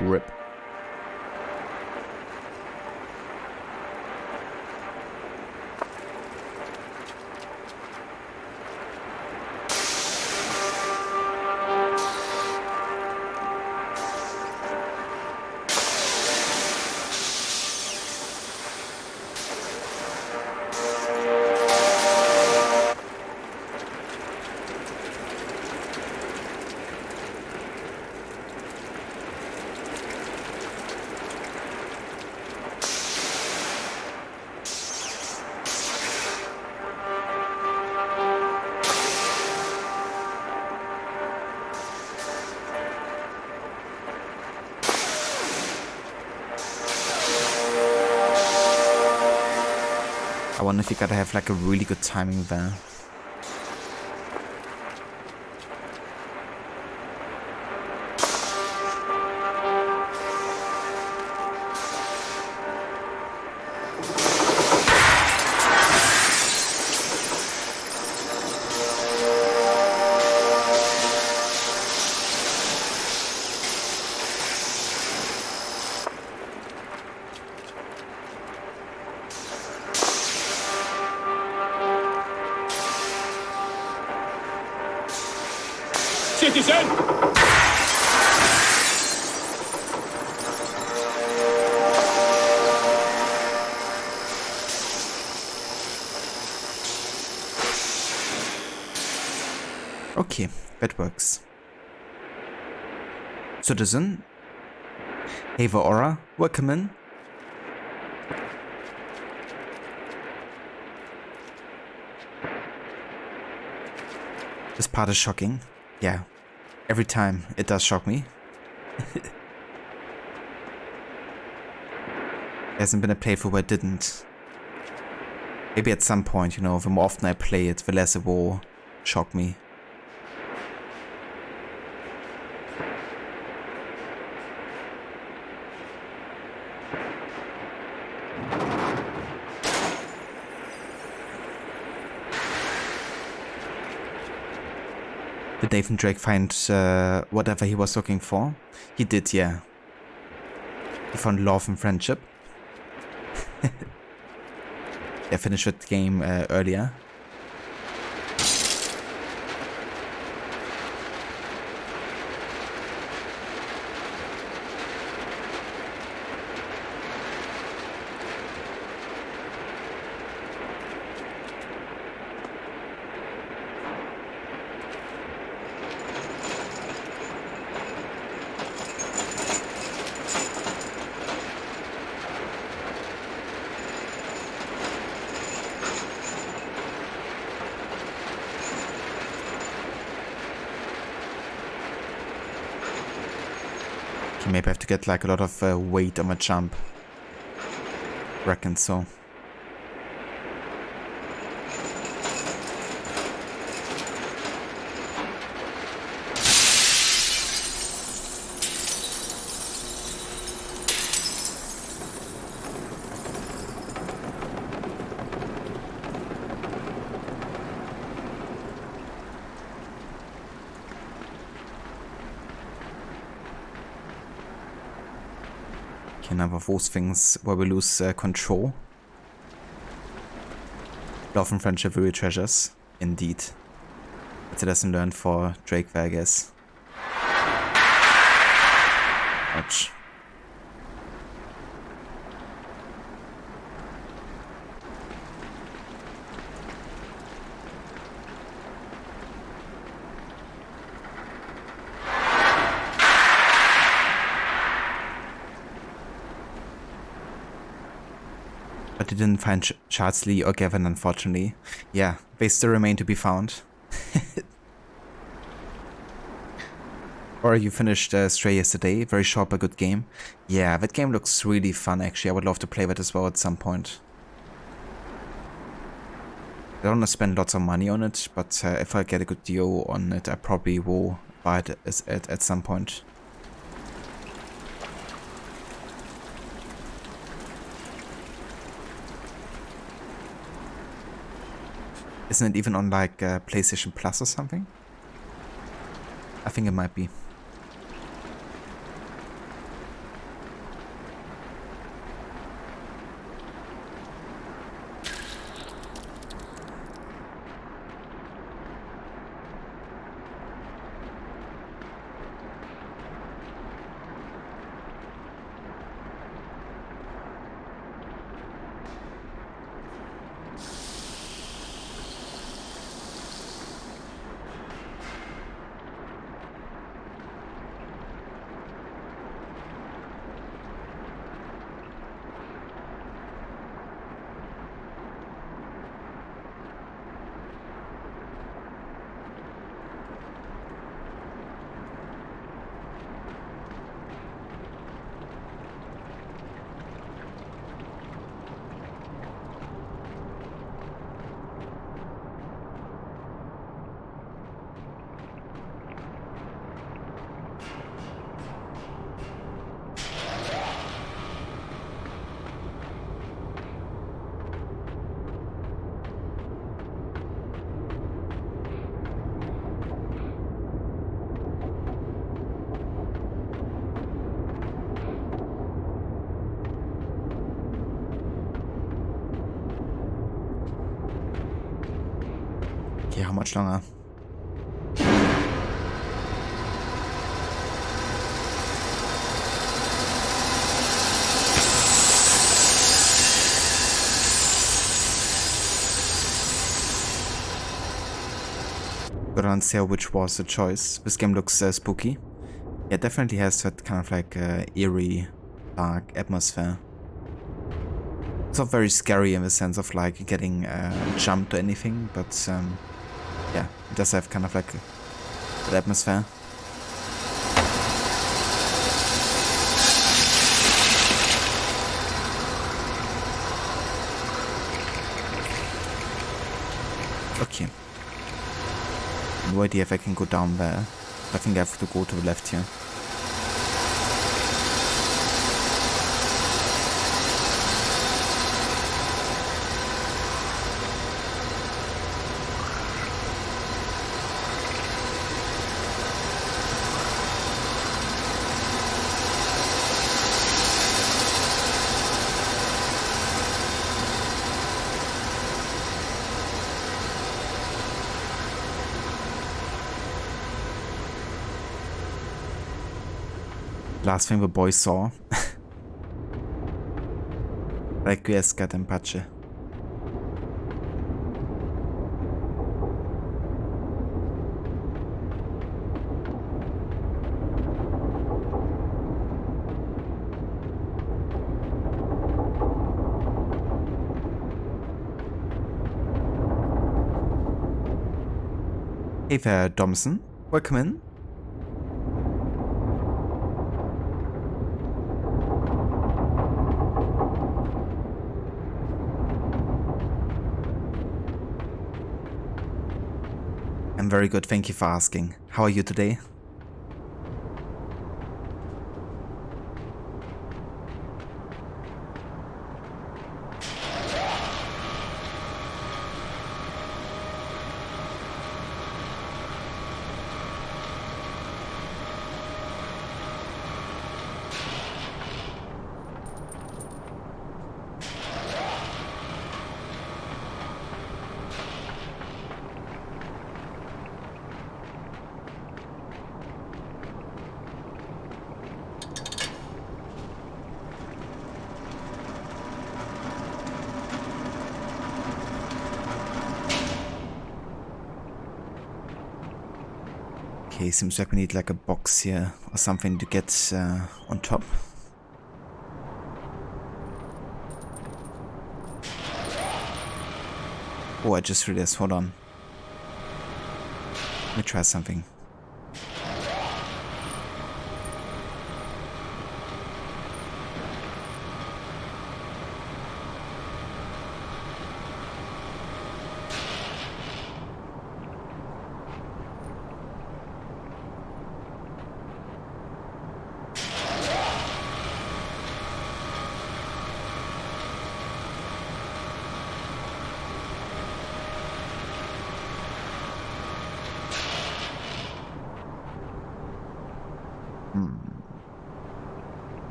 A: Rip. I wonder if you gotta have like a really good timing there.
B: Citizen!
A: Okay, that works. Citizen. Hey, Aura, welcome in. This part is shocking. Yeah, every time it does shock me. There hasn't been a playthrough where it didn't. Maybe at some point, you know, the more often I play it, the less it will shock me. Did Nathan Drake find whatever he was looking for? He did, yeah. He found love and friendship. I finished that game earlier. Maybe I have to get like a lot of weight on my jump. Reckon so. Another of those things where we lose control. Love and friendship, real treasures. Indeed. It's a lesson learned for Drake, I guess. Ouch. But he didn't find Charles Lee or Gavin, unfortunately. Yeah, they still remain to be found. Or you finished Stray yesterday. Very short but good game. Yeah, that game looks really fun actually. I would love to play that as well at some point. I don't want to spend lots of money on it, but if I get a good deal on it, I probably will buy it at some point. Isn't it even on like PlayStation Plus or something? I think it might be. Okay, how much longer? Gotta answer which was the choice. This game looks spooky. Yeah, it definitely has that kind of like eerie, dark atmosphere. It's not very scary in the sense of like getting jumped or anything, but yeah, it does have kind of like that atmosphere. Okay. No idea if I can go down there. I think I have to go to the left here. Last thing the boys saw. Requiescat en pace. Hey there, Domson. Welcome in. I'm very good, thank you for asking. How are you today? Okay, seems like we need like a box here or something to get on top. Oh, I just realized, hold on. Let me try something.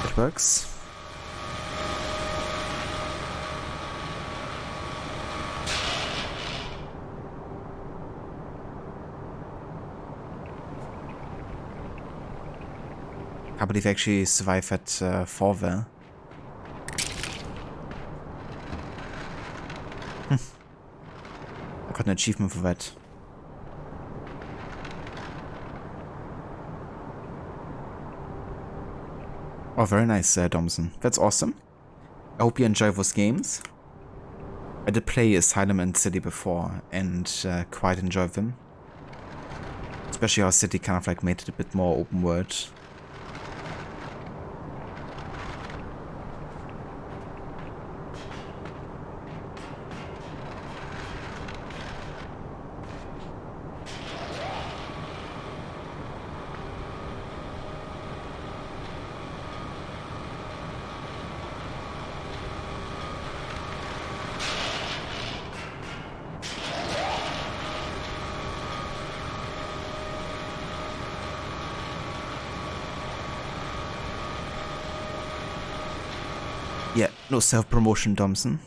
A: It works. I believe I actually survived at 4 there. I got an achievement for that. Oh, very nice, Domson. That's awesome. I hope you enjoy those games. I did play Asylum and City before and quite enjoyed them. Especially how City kind of like made it a bit more open world. Yeah, no self-promotion, Domson.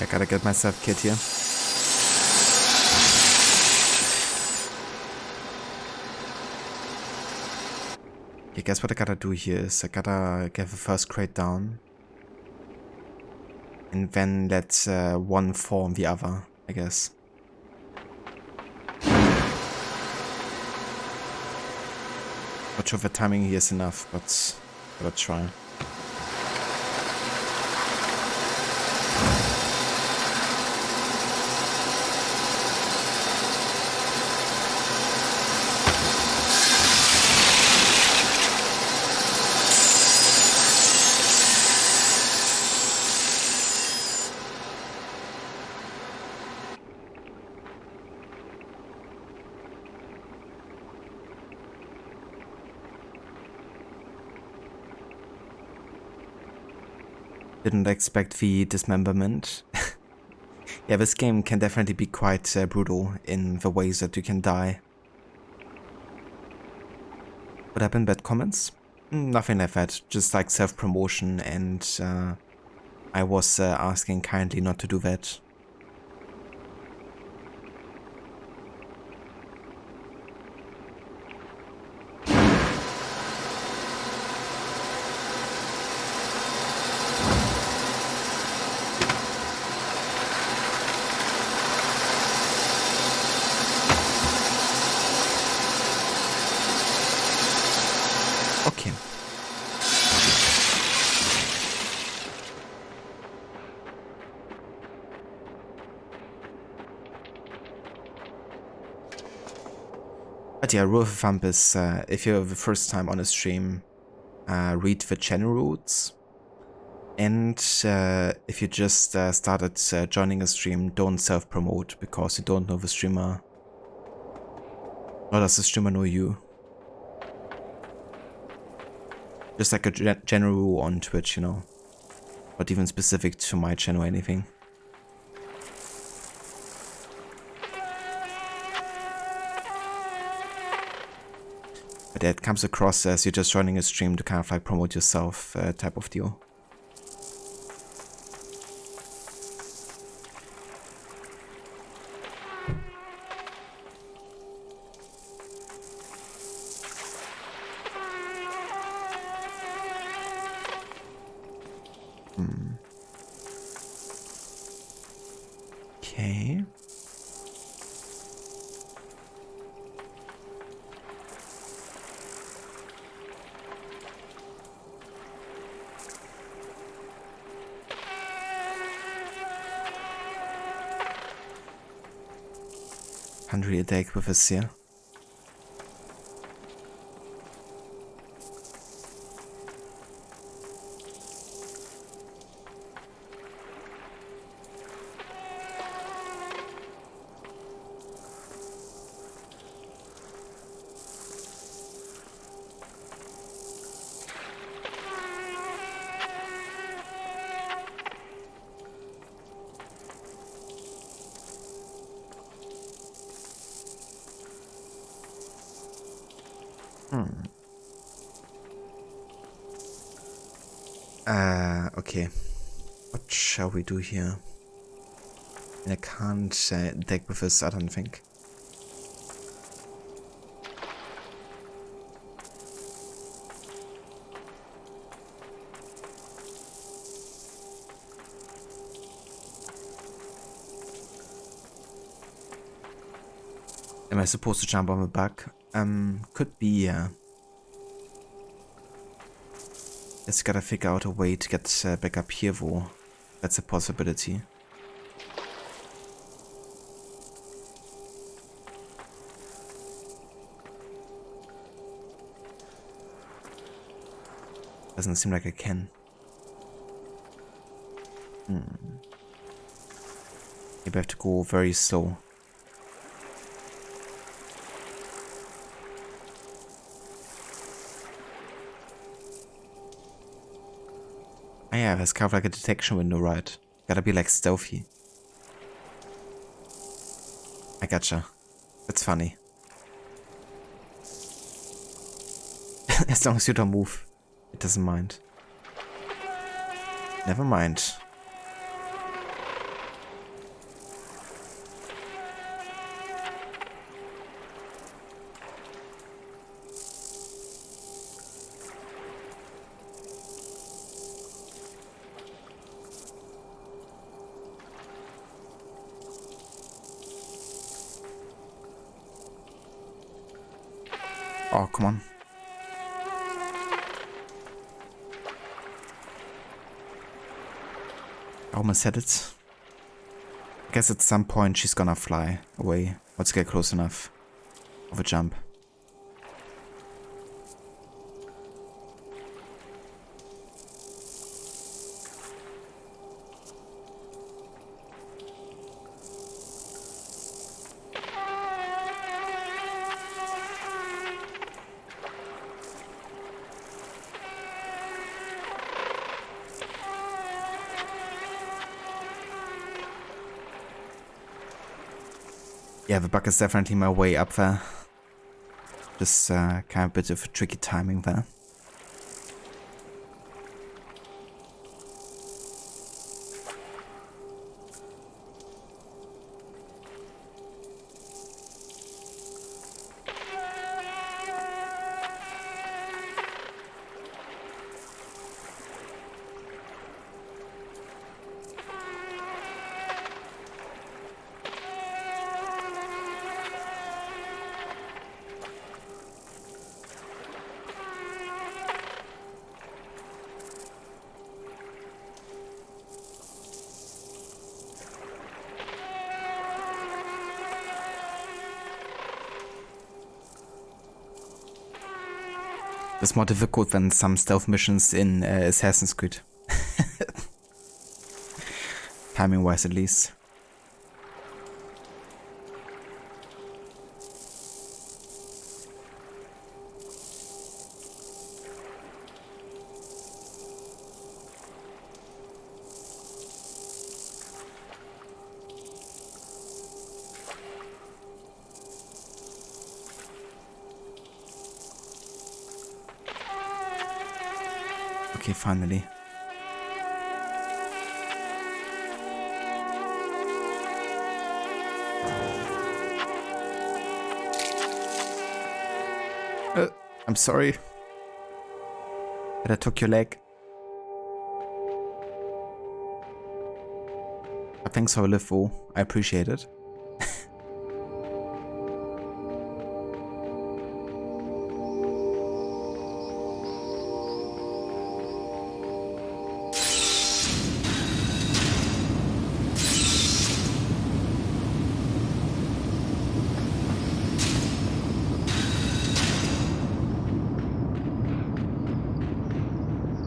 A: I gotta get myself kit here. I guess what I gotta do here is I gotta get the first crate down. And then let one form the other, I guess. Not sure if the timing here is enough, but gotta try. Didn't expect the dismemberment. Yeah, this game can definitely be quite brutal in the ways that you can die. What happened? Bad comments? Nothing like that, just like self-promotion, and I was asking kindly not to do that. Okay. But yeah, rule of thumb is if you're the first time on a stream, read the channel rules. And if you just started joining a stream, don't self-promote because you don't know the streamer. Nor does the streamer know you. Just like a general rule on Twitch, you know. Not even specific to my channel or anything. But yeah, it comes across as you're just joining a stream to kind of like promote yourself type of deal. Okay. Can't really take with us here. Okay. What shall we do here? And I can't deck with this, I don't think. Am I supposed to jump on the back? Could be, yeah. Just gotta figure out a way to get back up here, though. That's a possibility. Doesn't seem like I can. Maybe I have to go very slow. Ah yeah, there's kind of like a detection window, right? Gotta be like stealthy. I gotcha. That's funny. As long as you don't move, it doesn't mind. Never mind. Oh, come on. I almost had it. I guess at some point she's gonna fly away. Let's get close enough of a jump. Yeah, the bug is definitely my way up there. Just kind of a bit of tricky timing there. It's more difficult than some stealth missions in Assassin's Creed. Timing wise, at least. Okay, finally. I'm sorry that I took your leg. But thanks for LIMBO. I appreciate it.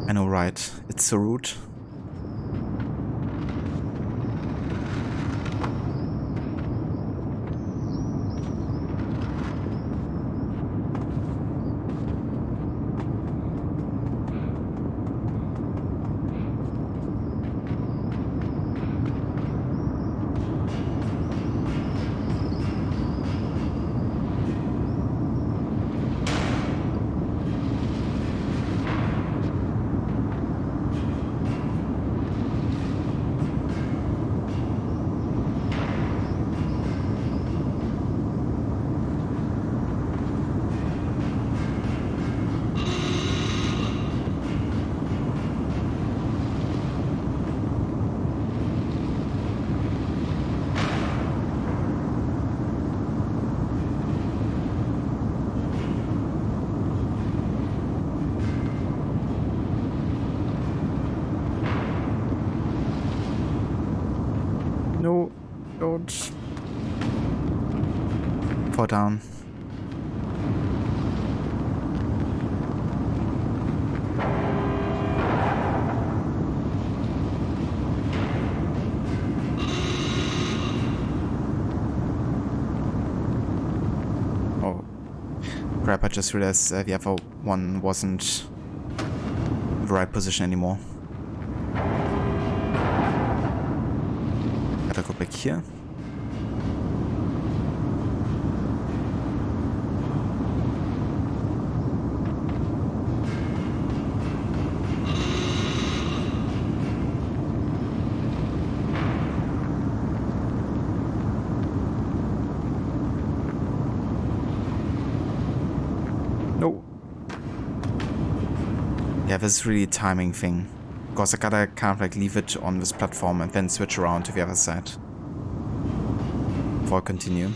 A: I know, right? It's so rude. No, don't fall down. Oh, crap, I just realized the other one wasn't in the right position anymore. Gotta go back here. No. Yeah, this is really a timing thing. Because I gotta kind of like leave it on this platform and then switch around to the other side. Before I continue.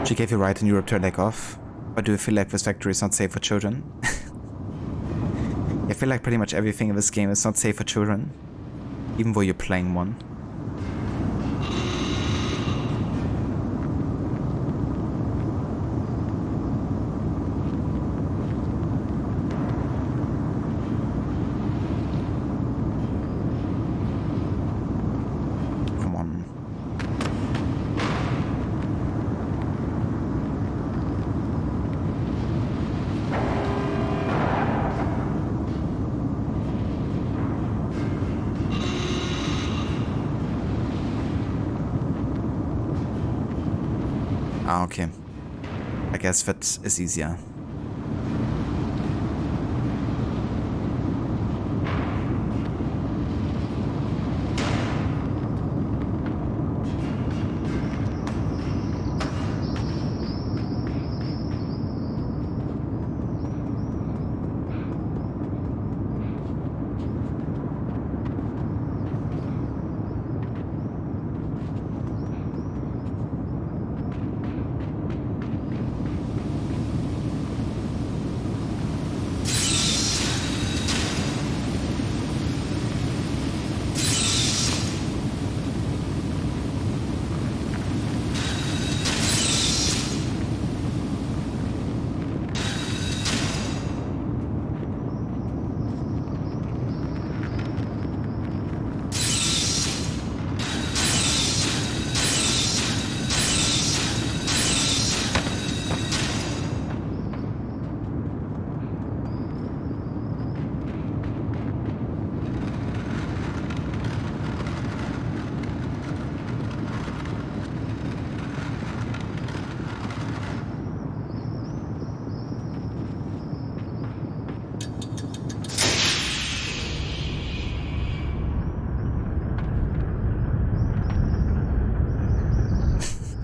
A: She gave you right in Europe to leg off. But do you feel like this factory is not safe for children? I feel like pretty much everything in this game is not safe for children. Even though you're playing one. Ah, okay. I guess that is easier.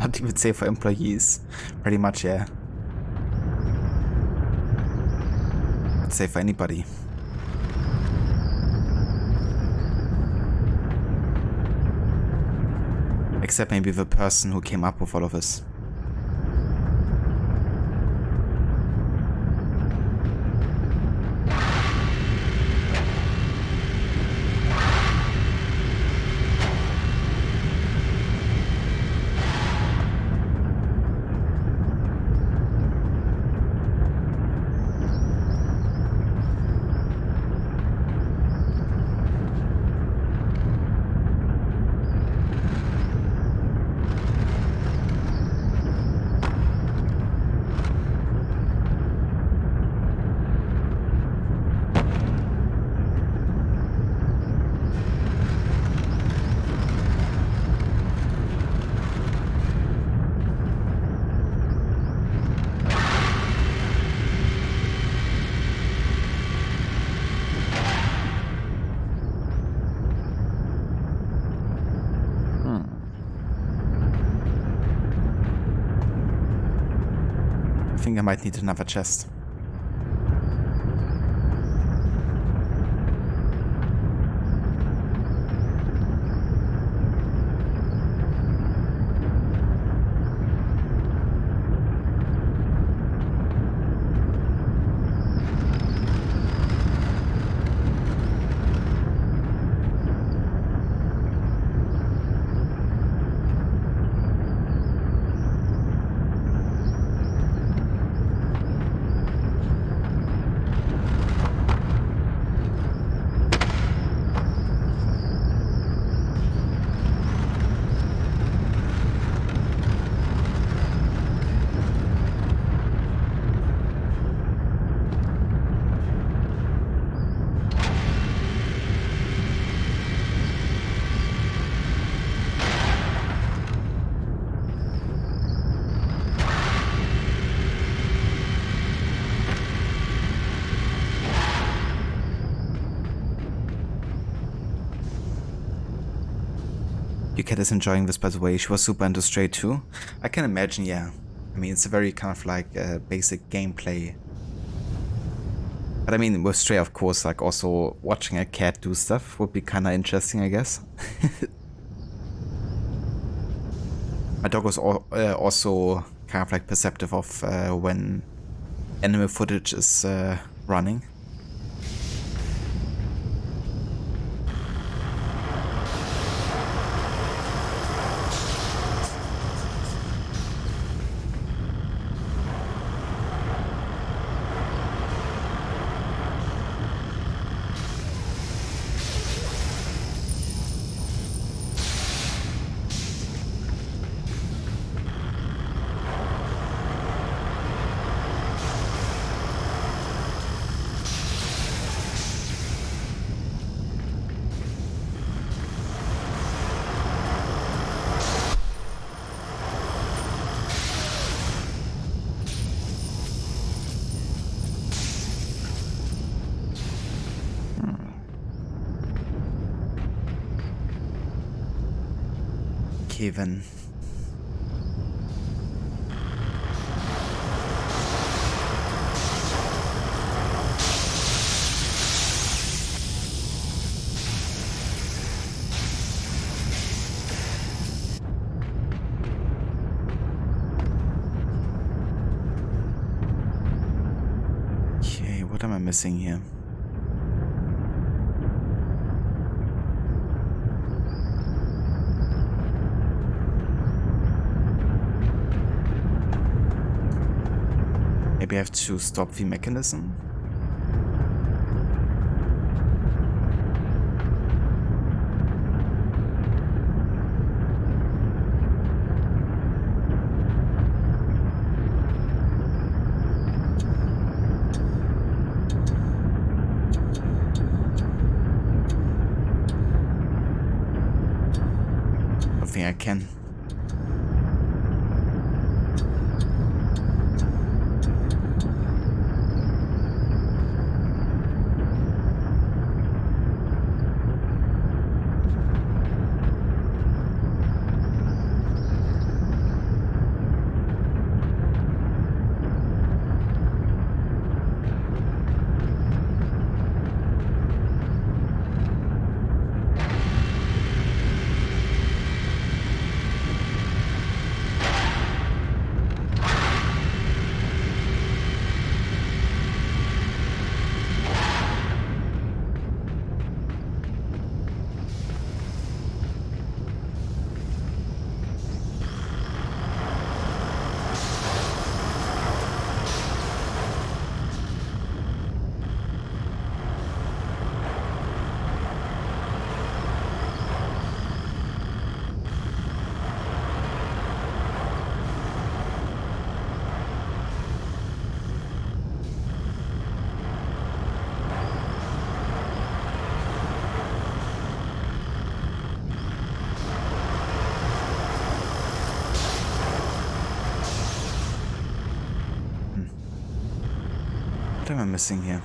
A: Not even safe for employees. Pretty much, yeah. Not safe for anybody. Except maybe the person who came up with all of this. I think I might need another chest. Your cat is enjoying this, by the way. She was super into Stray too. I can imagine, yeah. I mean, it's a very kind of like basic gameplay. But I mean, with Stray, of course, like also watching a cat do stuff would be kind of interesting, I guess. My dog was also kind of like perceptive of when enemy footage is running. Kevin. Okay, what am I missing here? Maybe I have to stop the mechanism? I think I can. What am I missing here?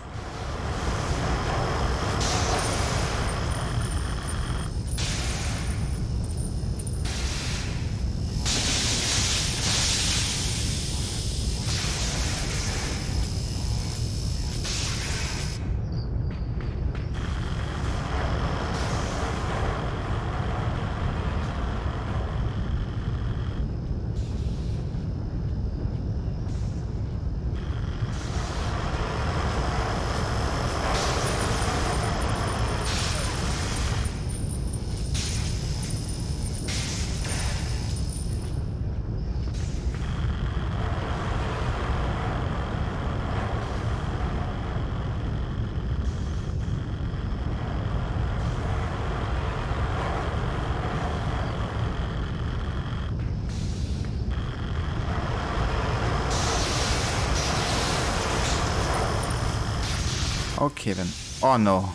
A: Okay then. Oh no.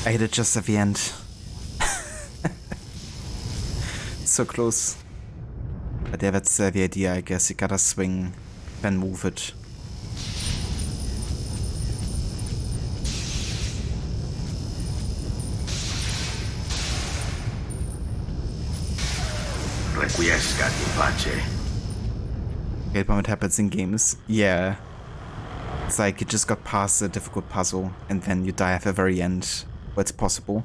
A: I hit it just at the end. So close. But yeah, that's the idea, I guess. You gotta swing, then move it.
C: Requiescat in pace.
A: Great when it happens in games. Yeah. It's like you just got past a difficult puzzle and then you die at the very end where it's possible.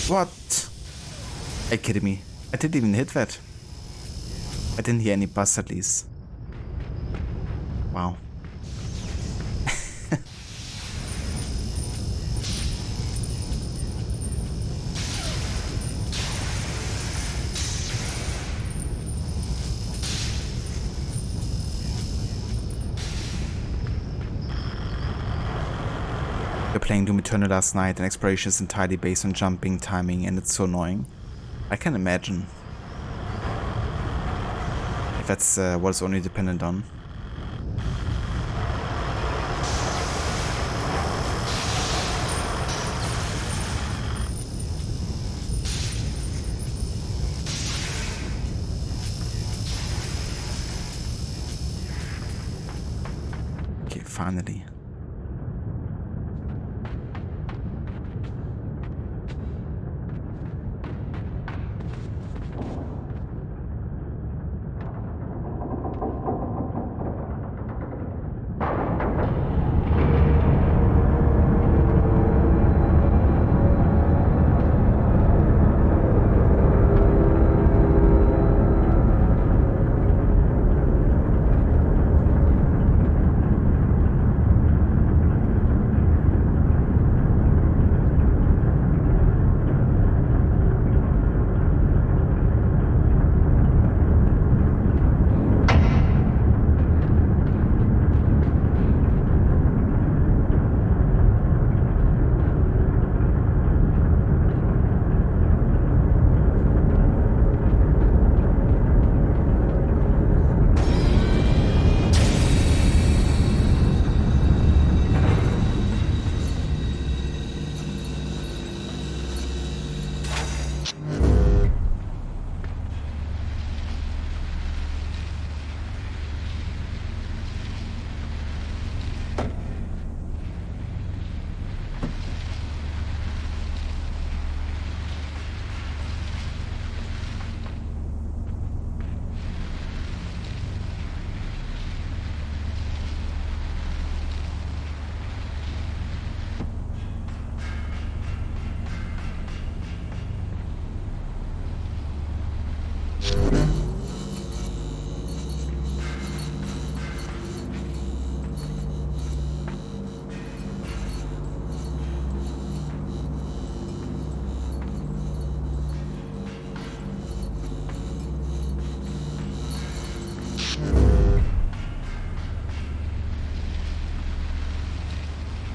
A: What? Are you kidding me? I didn't even hit that. I didn't hear any buzz at least. Wow. We're playing Doom Eternal last night, and exploration is entirely based on jumping, timing, and it's so annoying. I can imagine. If that's what it's only dependent on. Okay, finally.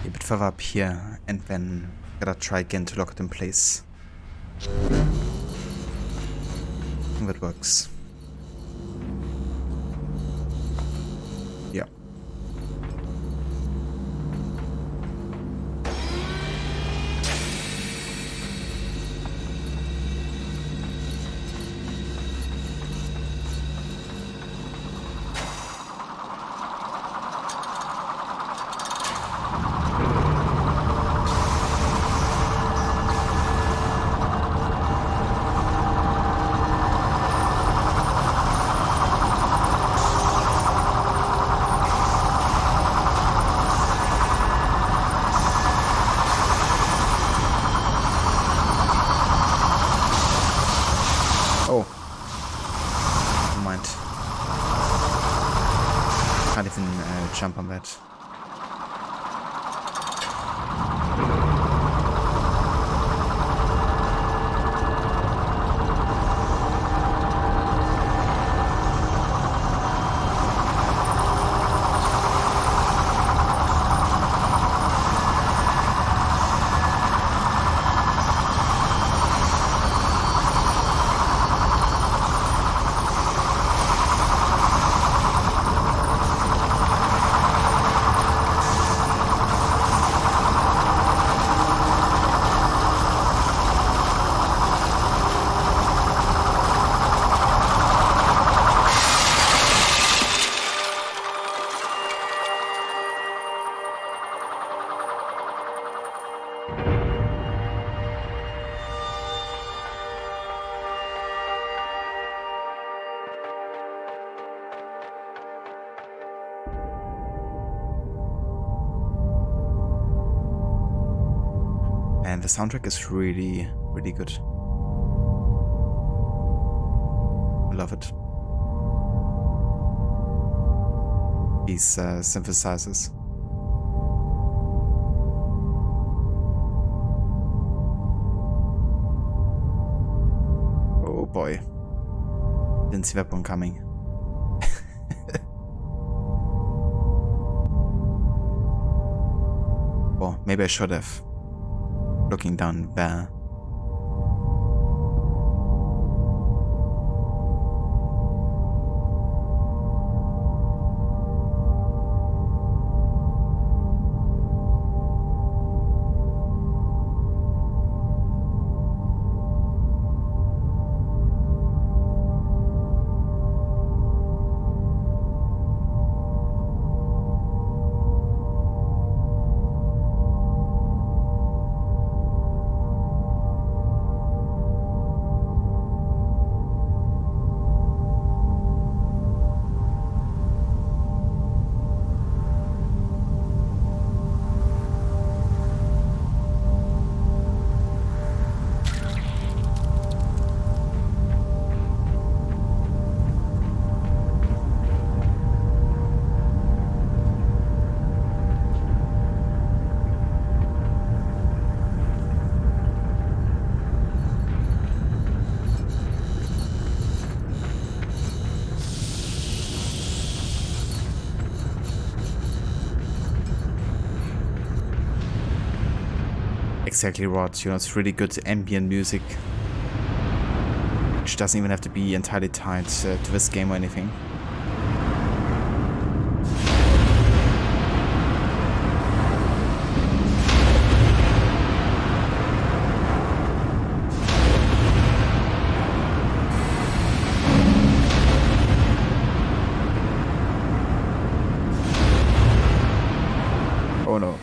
A: A bit further up here, and then gotta try again to lock it in place. And that works. Yeah. Oh. Never mind. Can't even jump on that. And the soundtrack is really Really good. I love it. These synthesizers. Oh boy. Didn't see that one coming. Well, maybe I should have. Looking down there. Exactly, Rod. You know, it's really good ambient music, which doesn't even have to be entirely tied to this game or anything. Oh no.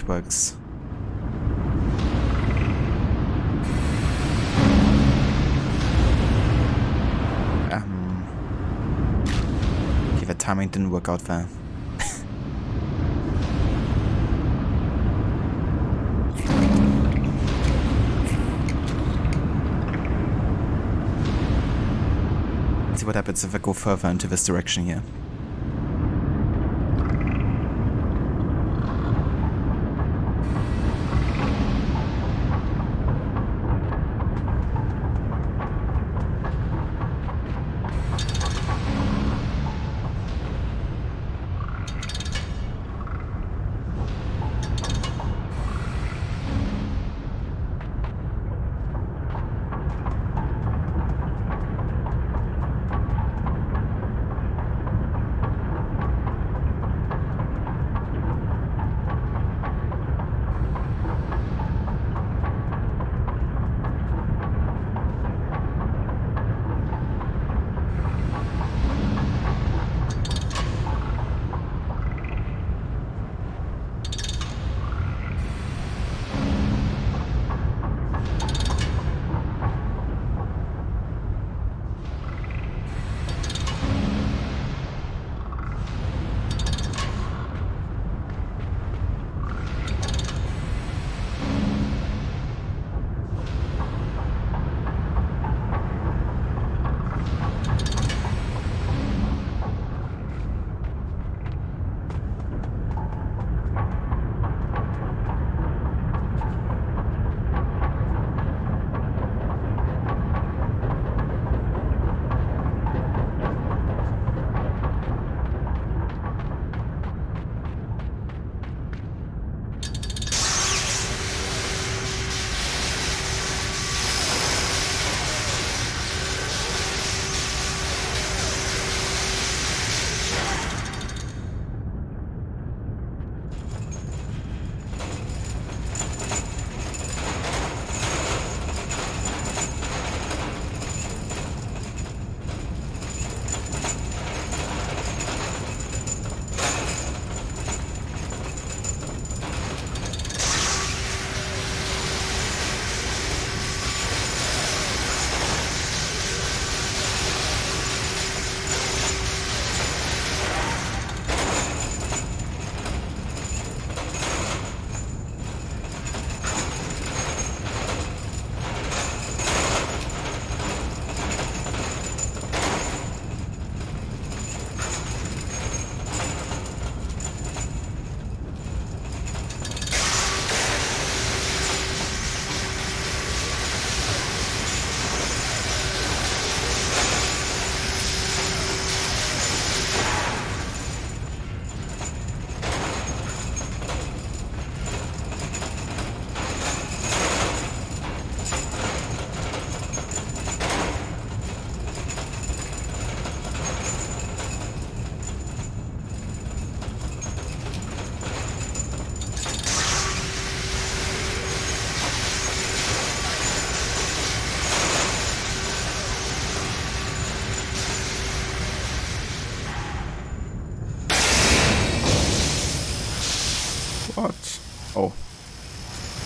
A: Works. Okay, the timing didn't work out there. Let's see what happens if I go further into this direction here.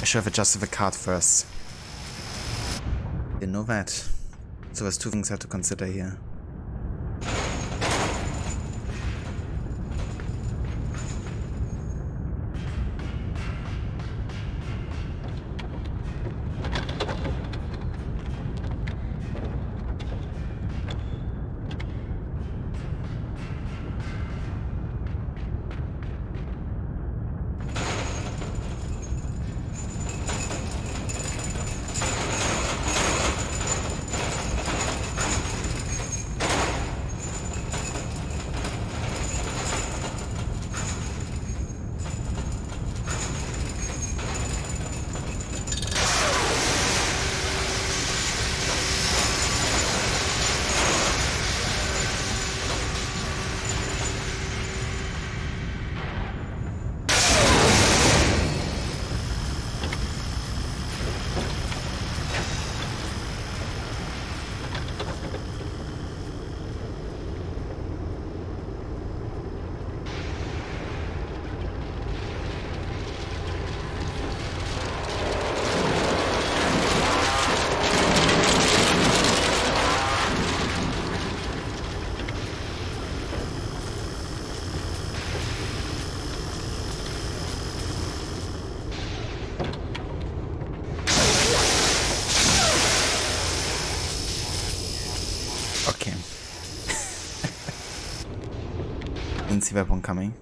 A: should have adjusted the card first. Didn't know that. So there's two things I have to consider here. Okay. Didn't see that one coming.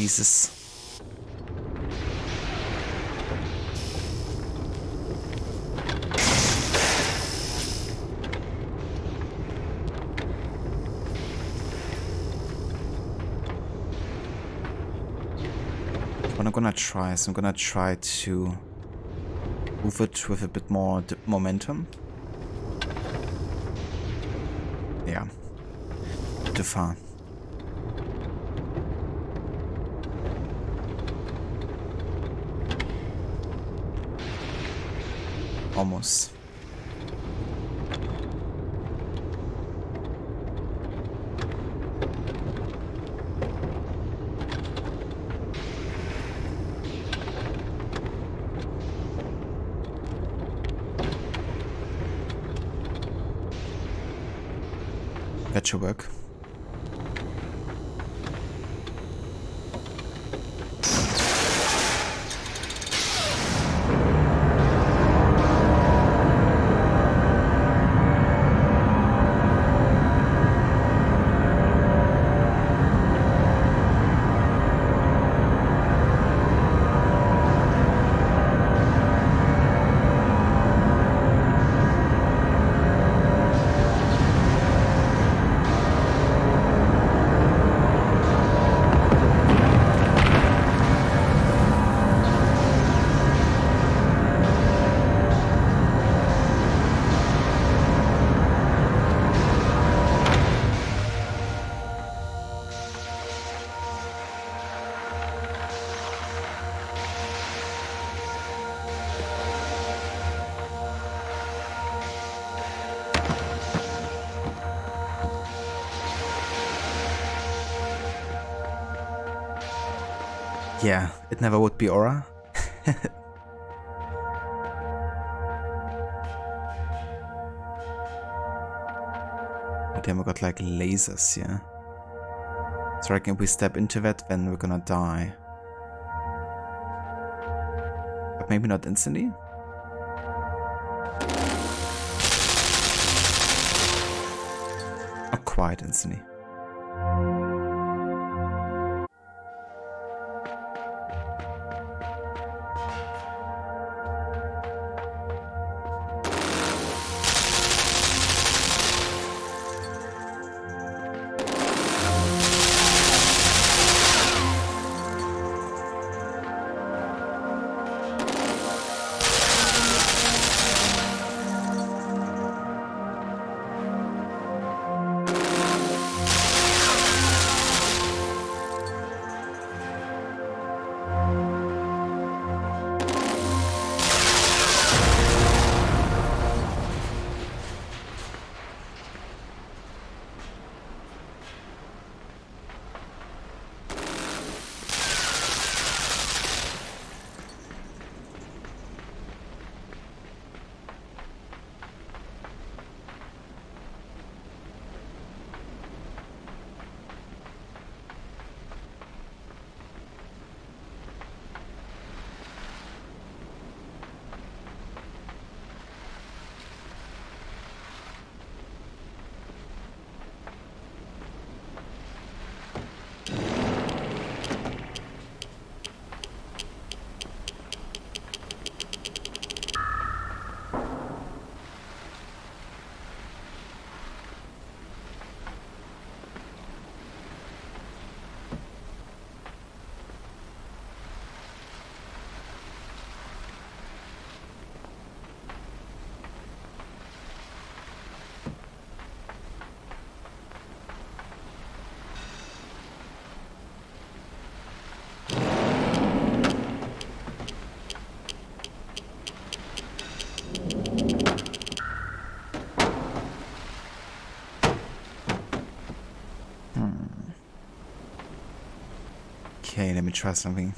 A: Jesus. What I'm gonna try is I'm gonna try to move it with a bit more momentum. Yeah. Too far. Almost. That should work. Yeah, it never would be Aura. But then we got like lasers, yeah. So I reckon if we step into that, then we're gonna die. But maybe not instantly? Not quite instantly. Okay, let me try something.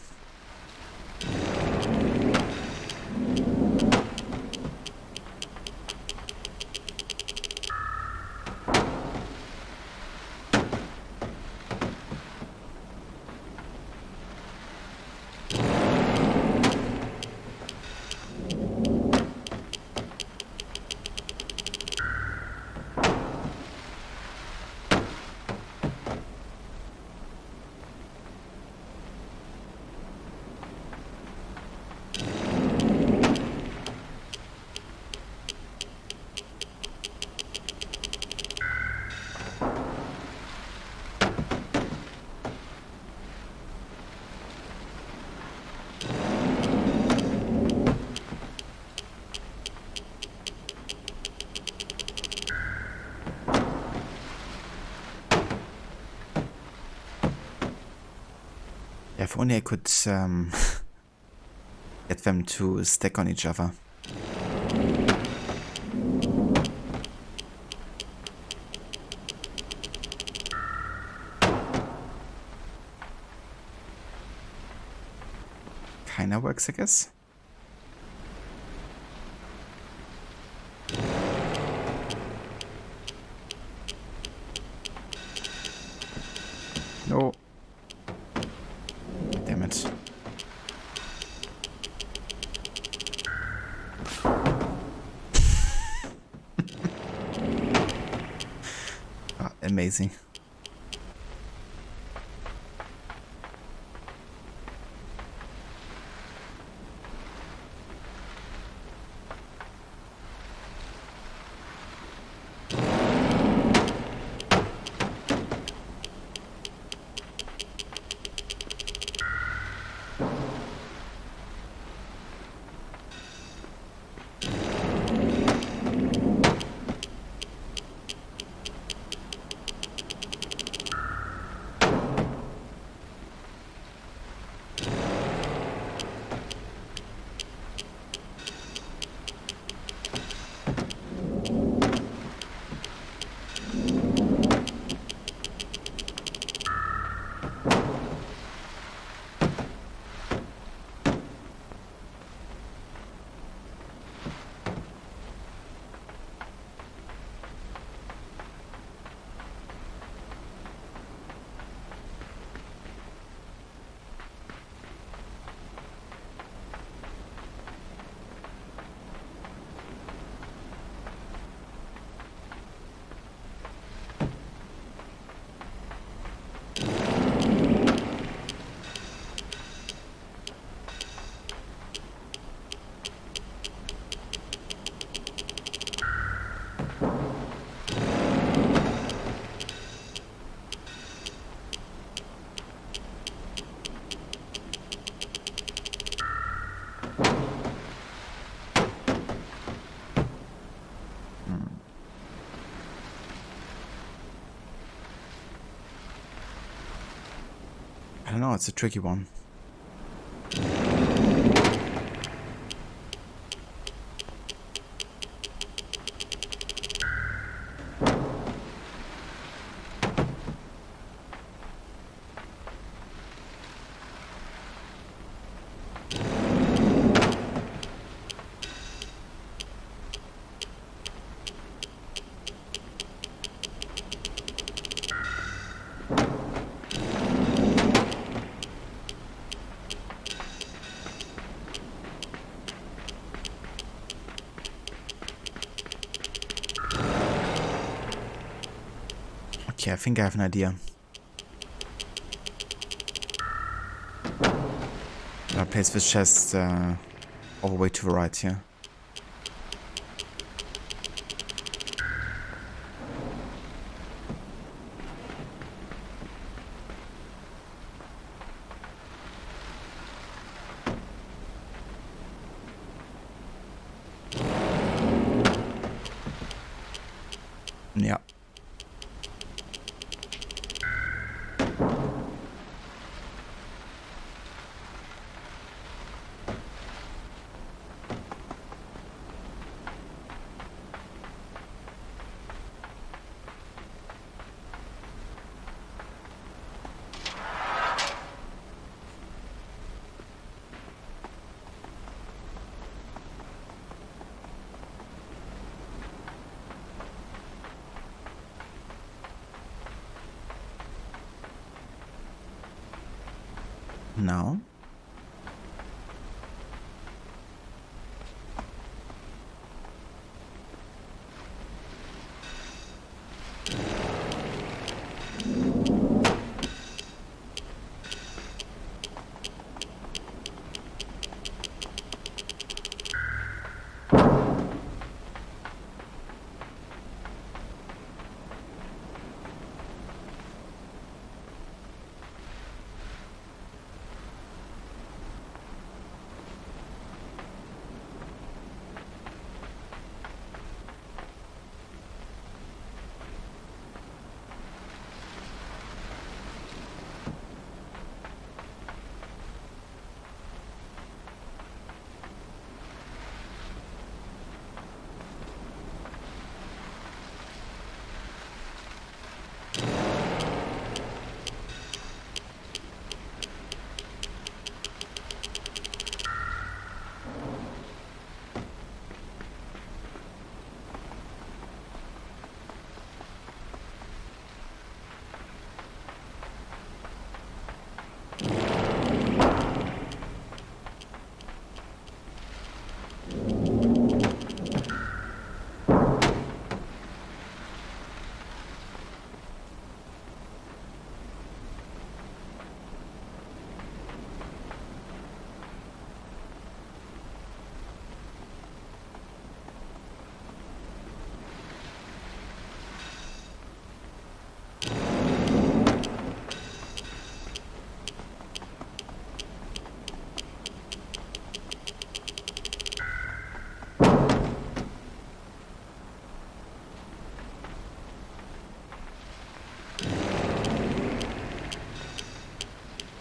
A: If only I could get them to stack on each other. Kinda works, I guess. No. Damn it. Amazing. know, it's a tricky one. Okay, I think I have an idea. I'll place this chest all the way to the right here. Yeah. Now.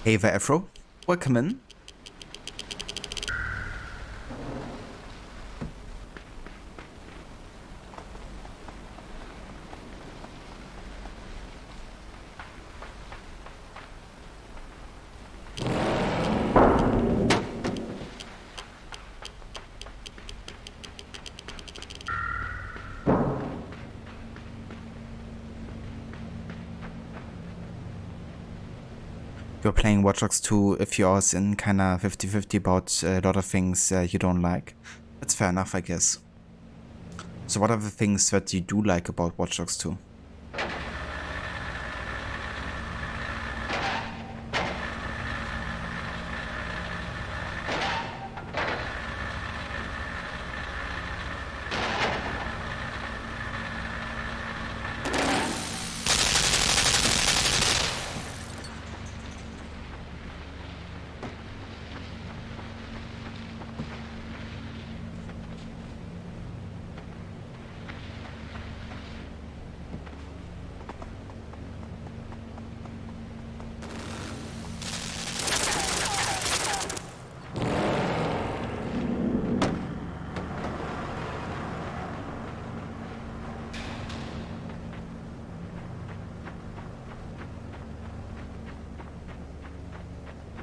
A: Hey there, Afro. Welcome in. You're playing Watch Dogs 2 a few hours in, kinda 50-50 about a lot of things you don't like. That's fair enough, I guess. So what are the things that you do like about Watch Dogs 2?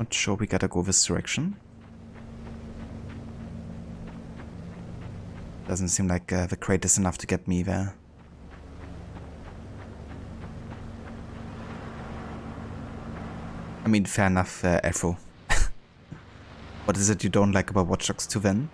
A: not sure we gotta go this direction. Doesn't seem like the crate is enough to get me there. I mean, fair enough, Afro. What is it you don't like about Watch Dogs 2 then?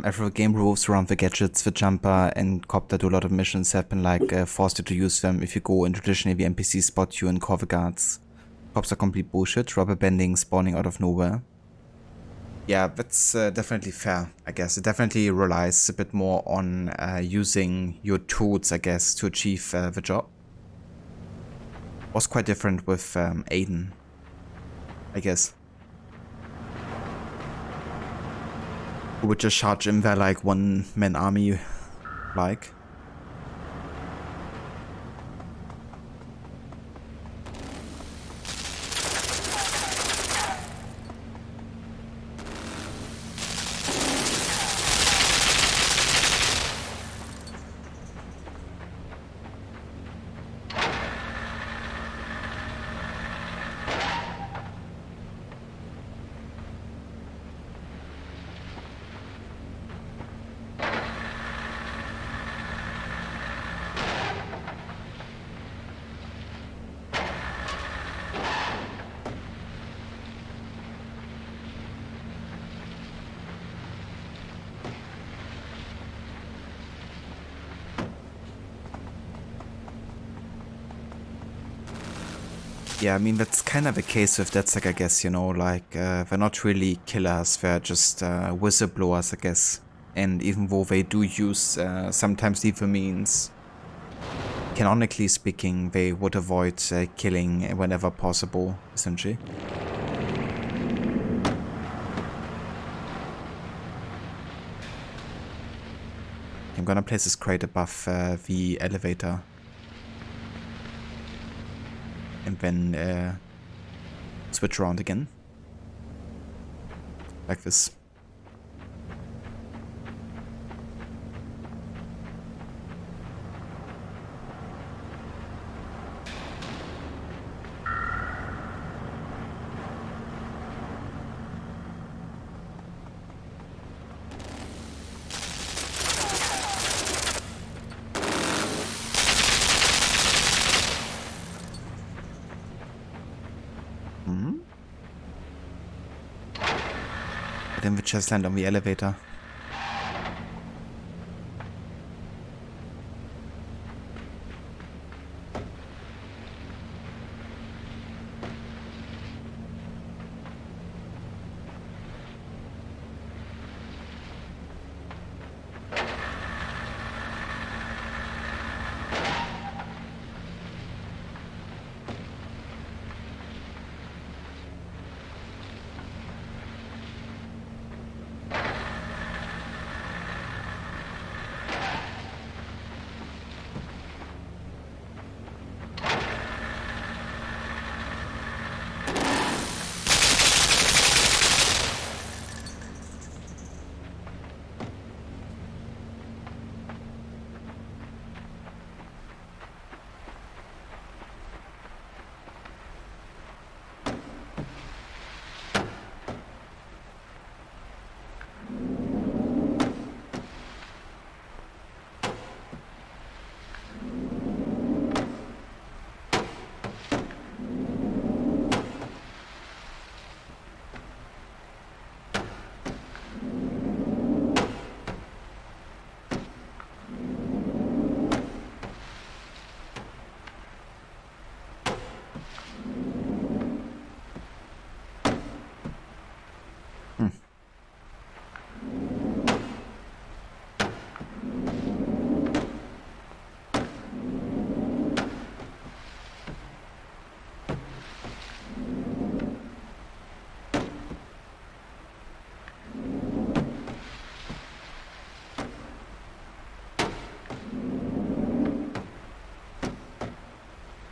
A: Every game revolves around the gadgets. The jumper and copter do a lot of missions have been like forced you to use them. If you go and traditionally the NPCs spot you and call the guards. Cops are complete bullshit, rubber banding, spawning out of nowhere. Yeah, that's definitely fair, I guess. It definitely relies a bit more on using your tools, I guess, to achieve the job. Was quite different with Aiden, I guess. Who would just charge in there like one-man army, like. Yeah, I mean, that's kind of the case with DedSec, I guess, you know, like, they're not really killers, they're just whistleblowers, I guess. And even though they do use sometimes lethal means, canonically speaking, they would avoid killing whenever possible, essentially. I'm gonna place this crate above the elevator. And then switch around again. Like this. Then we just land on the elevator.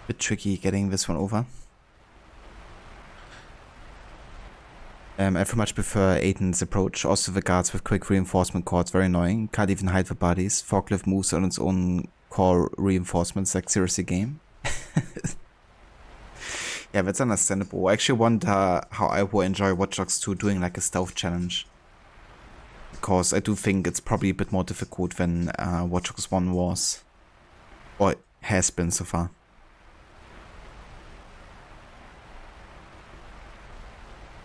A: bit tricky getting this one over. I very much prefer Aiden's approach. Also the guards with quick reinforcement cords, very annoying. Can't even hide the bodies. Forklift moves on its own core reinforcements, like seriously game. Yeah, that's understandable. I actually wonder how I will enjoy Watch Dogs 2 doing like a stealth challenge. Because I do think it's probably a bit more difficult than Watch Dogs 1 was. Or has been so far.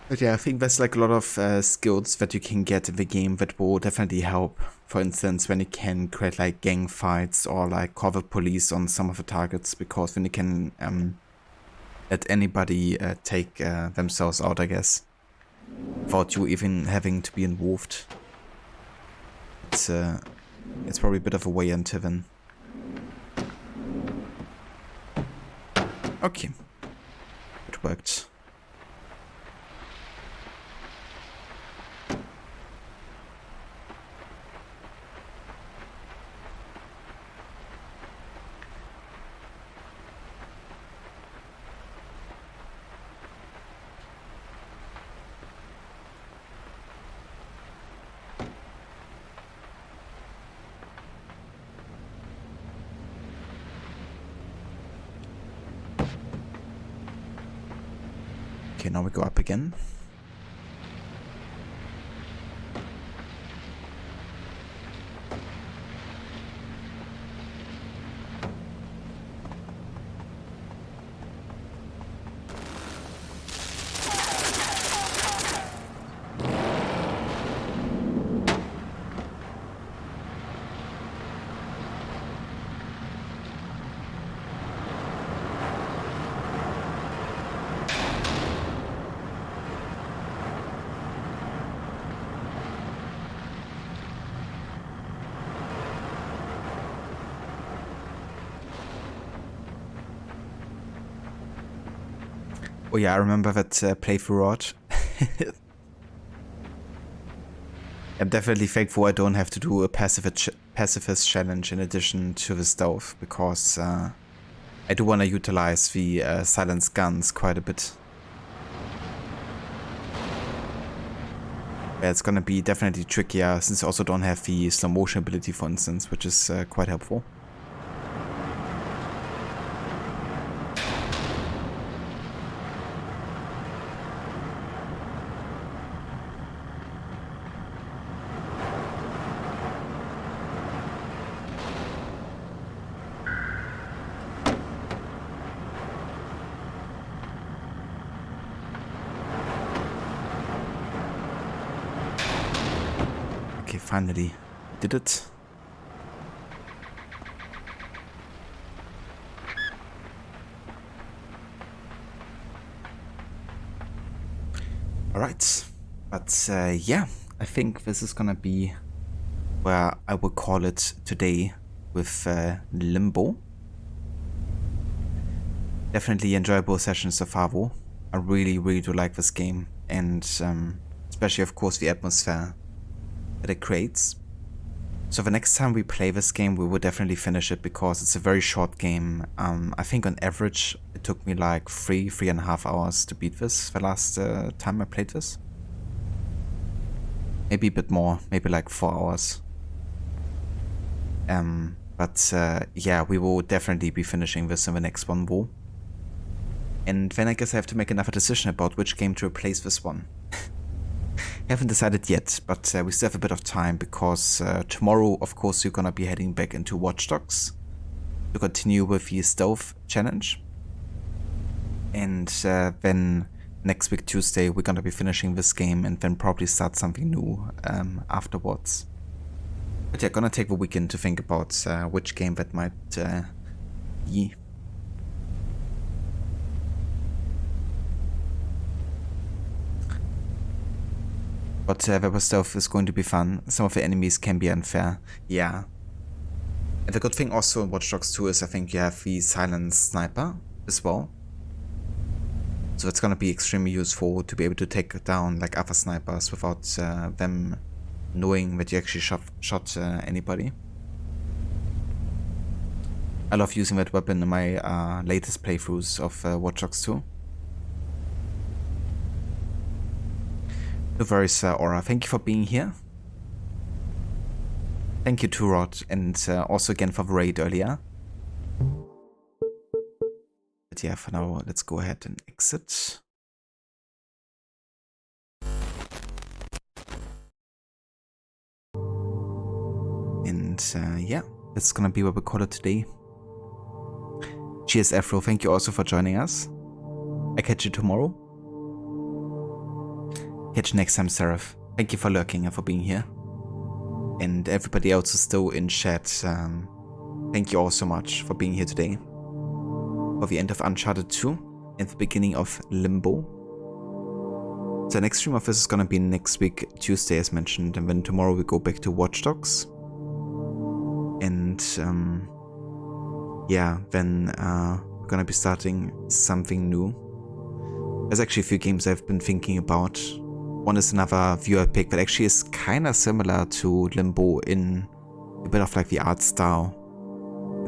A: But yeah, I think there's like a lot of skills that you can get in the game that will definitely help. For instance, when you can create like gang fights or like call the police on some of the targets, because then you can let anybody take themselves out, I guess, without you even having to be involved. It's probably a bit of a way until then. Okay, it worked. Okay, now we go up again. Oh yeah, I remember that playthrough rod. I'm definitely thankful I don't have to do a pacifist challenge in addition to the stealth, because I do want to utilize the silenced guns quite a bit. Yeah, it's gonna be definitely trickier, since I also don't have the slow motion ability, for instance, which is quite helpful. Okay, finally did it. Alright, but yeah, I think this is gonna be where I will call it today with Limbo. Definitely enjoyable sessions so far though. I really do like this game, and especially of course the atmosphere that it creates. So the next time we play this game, we will definitely finish it, because it's a very short game. I think on average it took me like 3.5 hours to beat this the last time I played this. Maybe a bit more, maybe like 4 hours. But yeah, we will definitely be finishing this in the next one though. And then I guess I have to make another decision about which game to replace this one. Haven't decided yet, but we still have a bit of time, because tomorrow, of course, you're gonna be heading back into Watch Dogs to continue with the stealth challenge. And then next week, Tuesday, we're gonna be finishing this game and then probably start something new afterwards. But yeah, gonna take the weekend to think about which game that might be. But the stealth is going to be fun. Some of the enemies can be unfair. Yeah. And the good thing also in Watch Dogs 2 is I think you have the silent sniper as well. So it's gonna be extremely useful to be able to take down like other snipers without them knowing that you actually shot anybody. I love using that weapon in my latest playthroughs of Watch Dogs 2. No worries, Aura. Thank you for being here. Thank you to Rod, and also again for the raid earlier. But yeah, for now, let's go ahead and exit. And yeah, that's gonna be what we call it today. Cheers, Afro. Thank you also for joining us. I catch you tomorrow. Catch you next time, Seraph. Thank you for lurking and for being here. And everybody else who's still in chat, thank you all so much for being here today. For the end of Uncharted 2 and the beginning of Limbo. So the next stream of this is gonna be next week, Tuesday as mentioned, and then tomorrow we go back to Watch Dogs. And yeah, then we're gonna be starting something new. There's actually a few games I've been thinking about. One is another viewer pick that actually is kind of similar to Limbo in a bit of like the art style.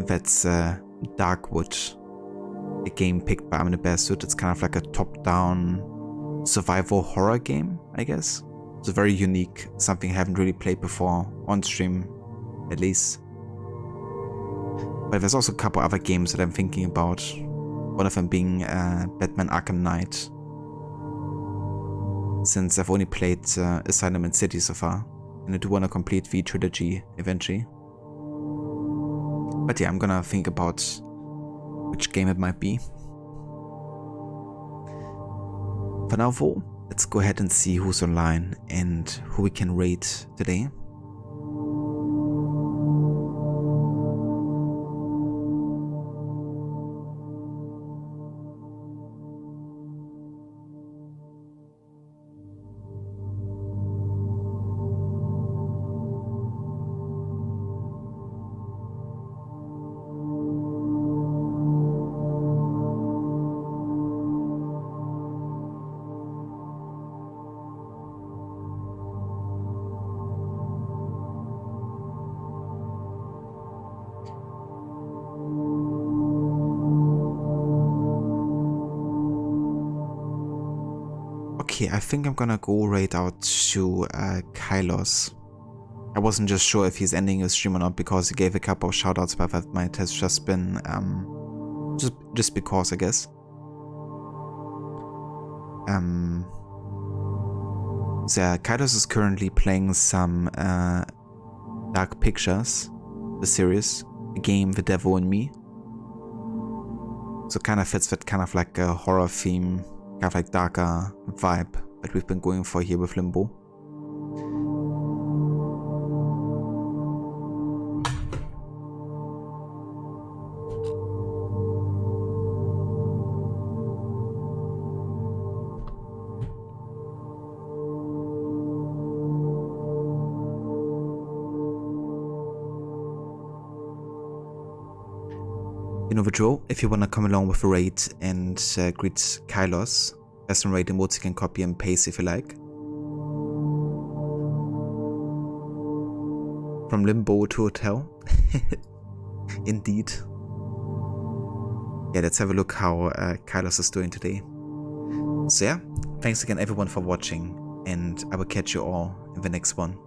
A: That's Darkwood, a game picked by Amine Bearsuit. It's kind of like a top-down survival horror game, I guess. It's very unique, something I haven't really played before, on stream at least. But there's also a couple other games that I'm thinking about. One of them being Batman Arkham Knight. Since I've only played Asylum and City so far, and I do want to complete the trilogy eventually. But yeah, I'm gonna think about which game it might be. For now though, let's go ahead and see who's online and who we can raid today. Okay, I think I'm gonna go right out to Kylos. I wasn't just sure if he's ending his stream or not because he gave a couple of shoutouts, but that might have just been just because, I guess. So yeah, Kylos is currently playing some Dark Pictures, the series, the game The Devil in Me. So kind of fits that kind of like a horror theme, kind of like darker vibe that we've been going for here with Limbo. You know the drill. If you wanna come along with a raid and greet Kylos, there's some raid emotes you can copy and paste if you like. From Limbo to Hotel. Indeed. Yeah, let's have a look how Kylos is doing today. So yeah, thanks again everyone for watching, and I will catch you all in the next one.